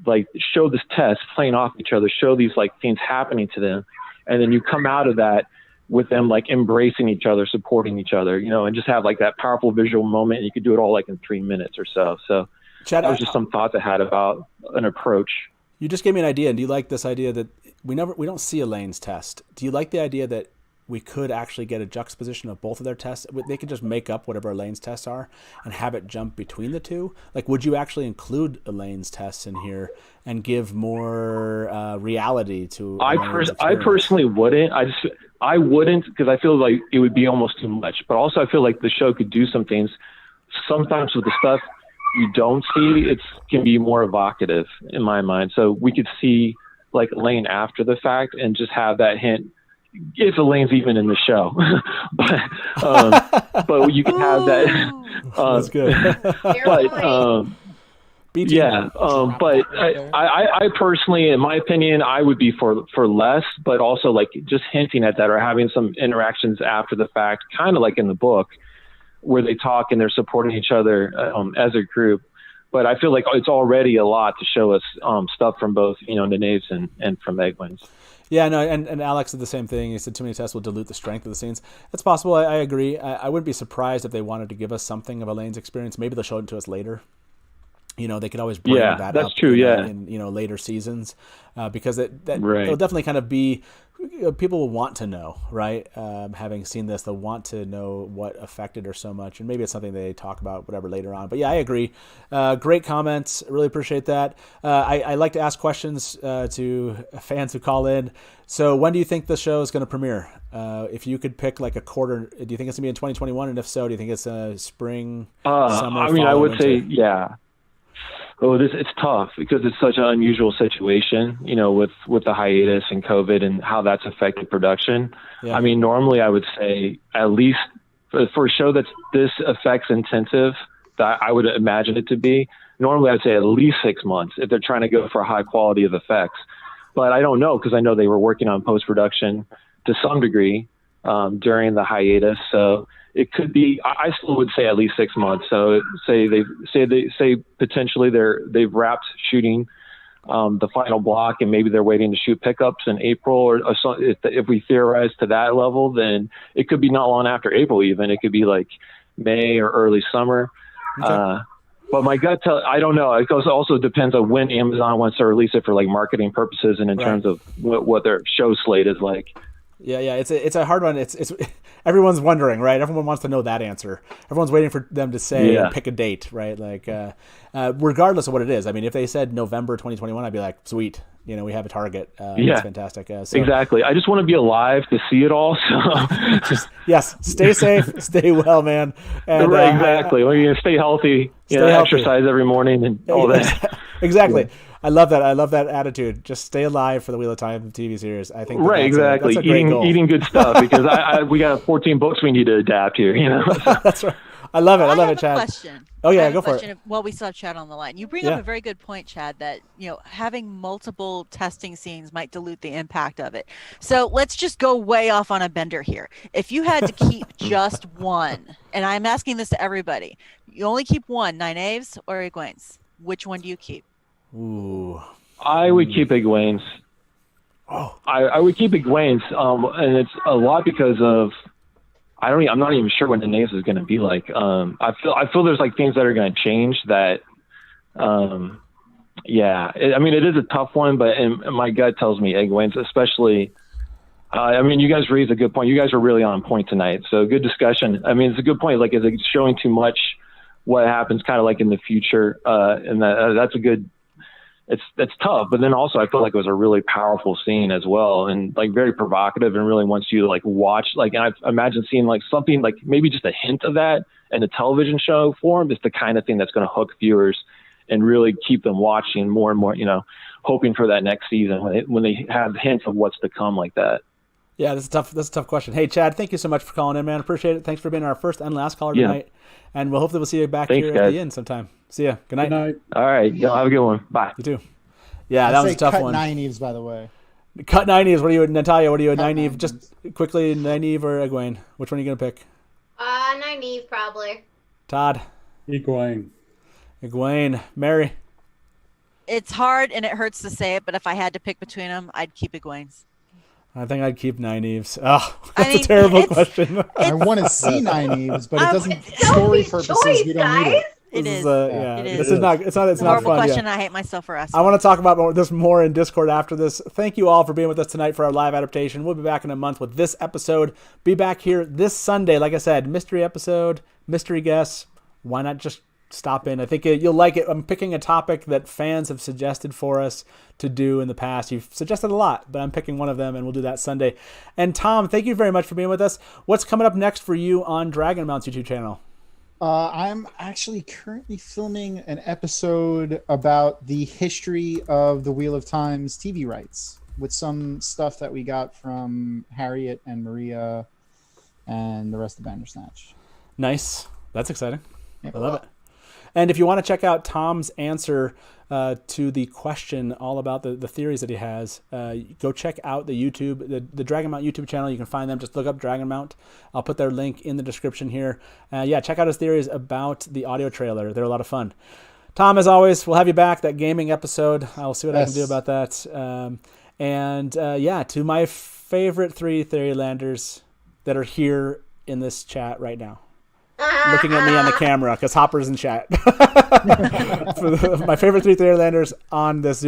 this test playing off each other, show these like things happening to them. And then you come out of that with them like embracing each other, supporting each other, and just have like that powerful visual moment. And you could do it all like in 3 minutes or so. So Chad, that was just some thoughts I had about an approach. You just gave me an idea. And do you like this idea that we don't see Elaine's test? Do you like the idea that we could actually get a juxtaposition of both of their tests? They could just make up whatever Elaine's tests are and have it jump between the two. Like, would you actually include Elaine's tests in here and give more reality to? I personally wouldn't. I wouldn't, because I feel like it would be almost too much. But also, I feel like the show could do some things. Sometimes with the stuff you don't see, it can be more evocative in my mind. So we could see like Elaine after the fact and just have that hint. If Elaine's even in the show, but you can have that. That's good. But I personally, in my opinion, I would be for less, but also like just hinting at that or having some interactions after the fact, kind of like in the book, where they talk and they're supporting each other as a group. but I feel like it's already a lot to show us stuff from both, the Knaves and from Egwene's. Yeah, no, and Alex did the same thing. He said too many tests will dilute the strength of the scenes. That's possible. I agree. I wouldn't be surprised if they wanted to give us something of Elaine's experience. Maybe they'll show it to us later. They could always bring that that's up true, in later seasons, because it'll definitely kind of be, people will want to know, right? Having seen this, they'll want to know what affected her so much, and maybe it's something they talk about whatever later on. But yeah, I agree. Great comments. Really appreciate that. I like to ask questions to fans who call in. So when do you think the show is going to premiere? If you could pick like a quarter, do you think it's going to be in 2021? And if so, do you think it's spring, summer, fall, I would winter? say, yeah. Oh, it's tough because it's such an unusual situation, with the hiatus and COVID and how that's affected production. Yeah. I mean, normally I would say at least for a show that's this effects intensive, that I would imagine it to be, normally I'd say at least 6 months if they're trying to go for a high quality of effects. But I don't know, because I know they were working on post-production to some degree during the hiatus. So it could be, I still would say at least 6 months. So say potentially they've wrapped shooting the final block, and maybe they're waiting to shoot pickups in April, or so. If we theorize to that level, then it could be not long after April. Even it could be like May or early summer. Okay. But my gut I don't know. It also depends on when Amazon wants to release it for like marketing purposes and in terms of what their show slate is like. Yeah, it's a hard one. It's everyone's wondering, right? Everyone wants to know that answer. Everyone's waiting for them to say and pick a date, right? Like, regardless of what it is. I mean, if they said November 2021, I'd be like, sweet, we have a target. That's fantastic. Exactly. I just want to be alive to see it all. So yes, stay safe, stay well, man. And, exactly. Stay healthy. Exercise every morning and all that. Exactly. Yeah. I love that. I love that attitude. Just stay alive for the Wheel of Time TV series. I think exactly. That's a great goal. Eating good stuff, because we got 14 books we need to adapt here. That's right. I love it. I love it, Chad. Question. Oh yeah, go for it. Well, we saw Chad on the line. You bring up a very good point, Chad, that having multiple testing scenes might dilute the impact of it. So let's just go way off on a bender here. If you had to keep just one, and I'm asking this to everybody, you only keep one, Nynaeve's or Egwene's. Which one do you keep? Ooh. I would keep Egwene's. Oh. I would keep Egwene's, and it's a lot because of I'm not even sure what the Knaves is going to be like. I feel there's like things that are going to change that. It is a tough one, but my gut tells me Egwene's, especially. You guys raised a good point. You guys are really on point tonight. So good discussion. I mean, it's a good point. Like, is it showing too much what happens kind of like in the future? And that's a good. It's tough, but then also I feel like it was a really powerful scene as well, and like very provocative, and really wants you to like watch. Like, and I imagine seeing like something like maybe just a hint of that in a television show form is the kind of thing that's going to hook viewers and really keep them watching more and more. Hoping for that next season when they have hints of what's to come like that. Yeah, that's a tough question. Hey, Chad, thank you so much for calling in, man. Appreciate it. Thanks for being our first and last caller tonight. And hopefully we'll see you back here at the end sometime. See ya. Good night. Good night. All right. Y'all have a good one. Bye. You too. Yeah, that was a tough one. Cut Nynaeve's, by the way. Cut Nynaeve's. What are you, Natalia? What are you, Nynaeve? Just quickly, Nynaeve or Egwene? Which one are you going to pick? Nynaeve, probably. Todd? Egwene. Mary? It's hard and it hurts to say it, but if I had to pick between them, I'd keep Egwene's. I think I'd keep Nynaeve's. Oh, that's a terrible question. I want to see Nynaeve's, but it doesn't. Story purposes, we don't need it. It is. It is. This is not. It's not. It's not fun. Question. I hate myself for asking. I want to talk about this more in Discord after this. Thank you all for being with us tonight for our live adaptation. We'll be back in a month with this episode. Be back here this Sunday. Like I said, mystery episode, mystery guests. Why not just stop in? I think you'll like it. I'm picking a topic that fans have suggested for us to do in the past. You've suggested a lot, but I'm picking one of them, and we'll do that Sunday. And Tom, thank you very much for being with us. What's coming up next for you on Dragon Mount's YouTube channel? I'm actually currently filming an episode about the history of the Wheel of Time's TV rights, with some stuff that we got from Harriet and Maria and the rest of Bandersnatch. Nice. That's exciting. Yep. I love it. And if you want to check out Tom's answer to the question all about the theories that he has, go check out the YouTube, the Dragon Mount YouTube channel. You can find them. Just look up Dragon Mount. I'll put their link in the description here. Check out his theories about the audio trailer. They're a lot of fun. Tom, as always, we'll have you back. That gaming episode, I'll see what I can do Yes. about that. Yeah, to my favorite 3 Theorylanders that are here in this chat right now, looking at me on the camera because Hopper's in chat. My favorite 3 Theorylanders on this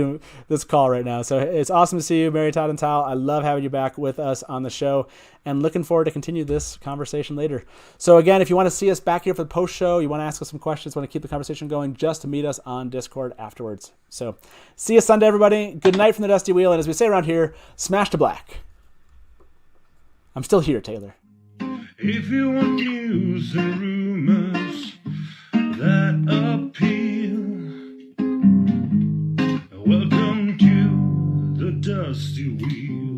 call right now. So it's awesome to see you, Mary Todd and Tal. I love having you back with us on the show, and looking forward to continue this conversation later. So again, if you want to see us back here for the post show, you want to ask us some questions, want to keep the conversation going, just meet us on Discord afterwards. So see you Sunday, everybody. Good night from the Dusty Wheel, and as we say around here, smash to black. I'm still here, Taylor. If you want news and rumors that appeal, welcome to the Dusty Wheel.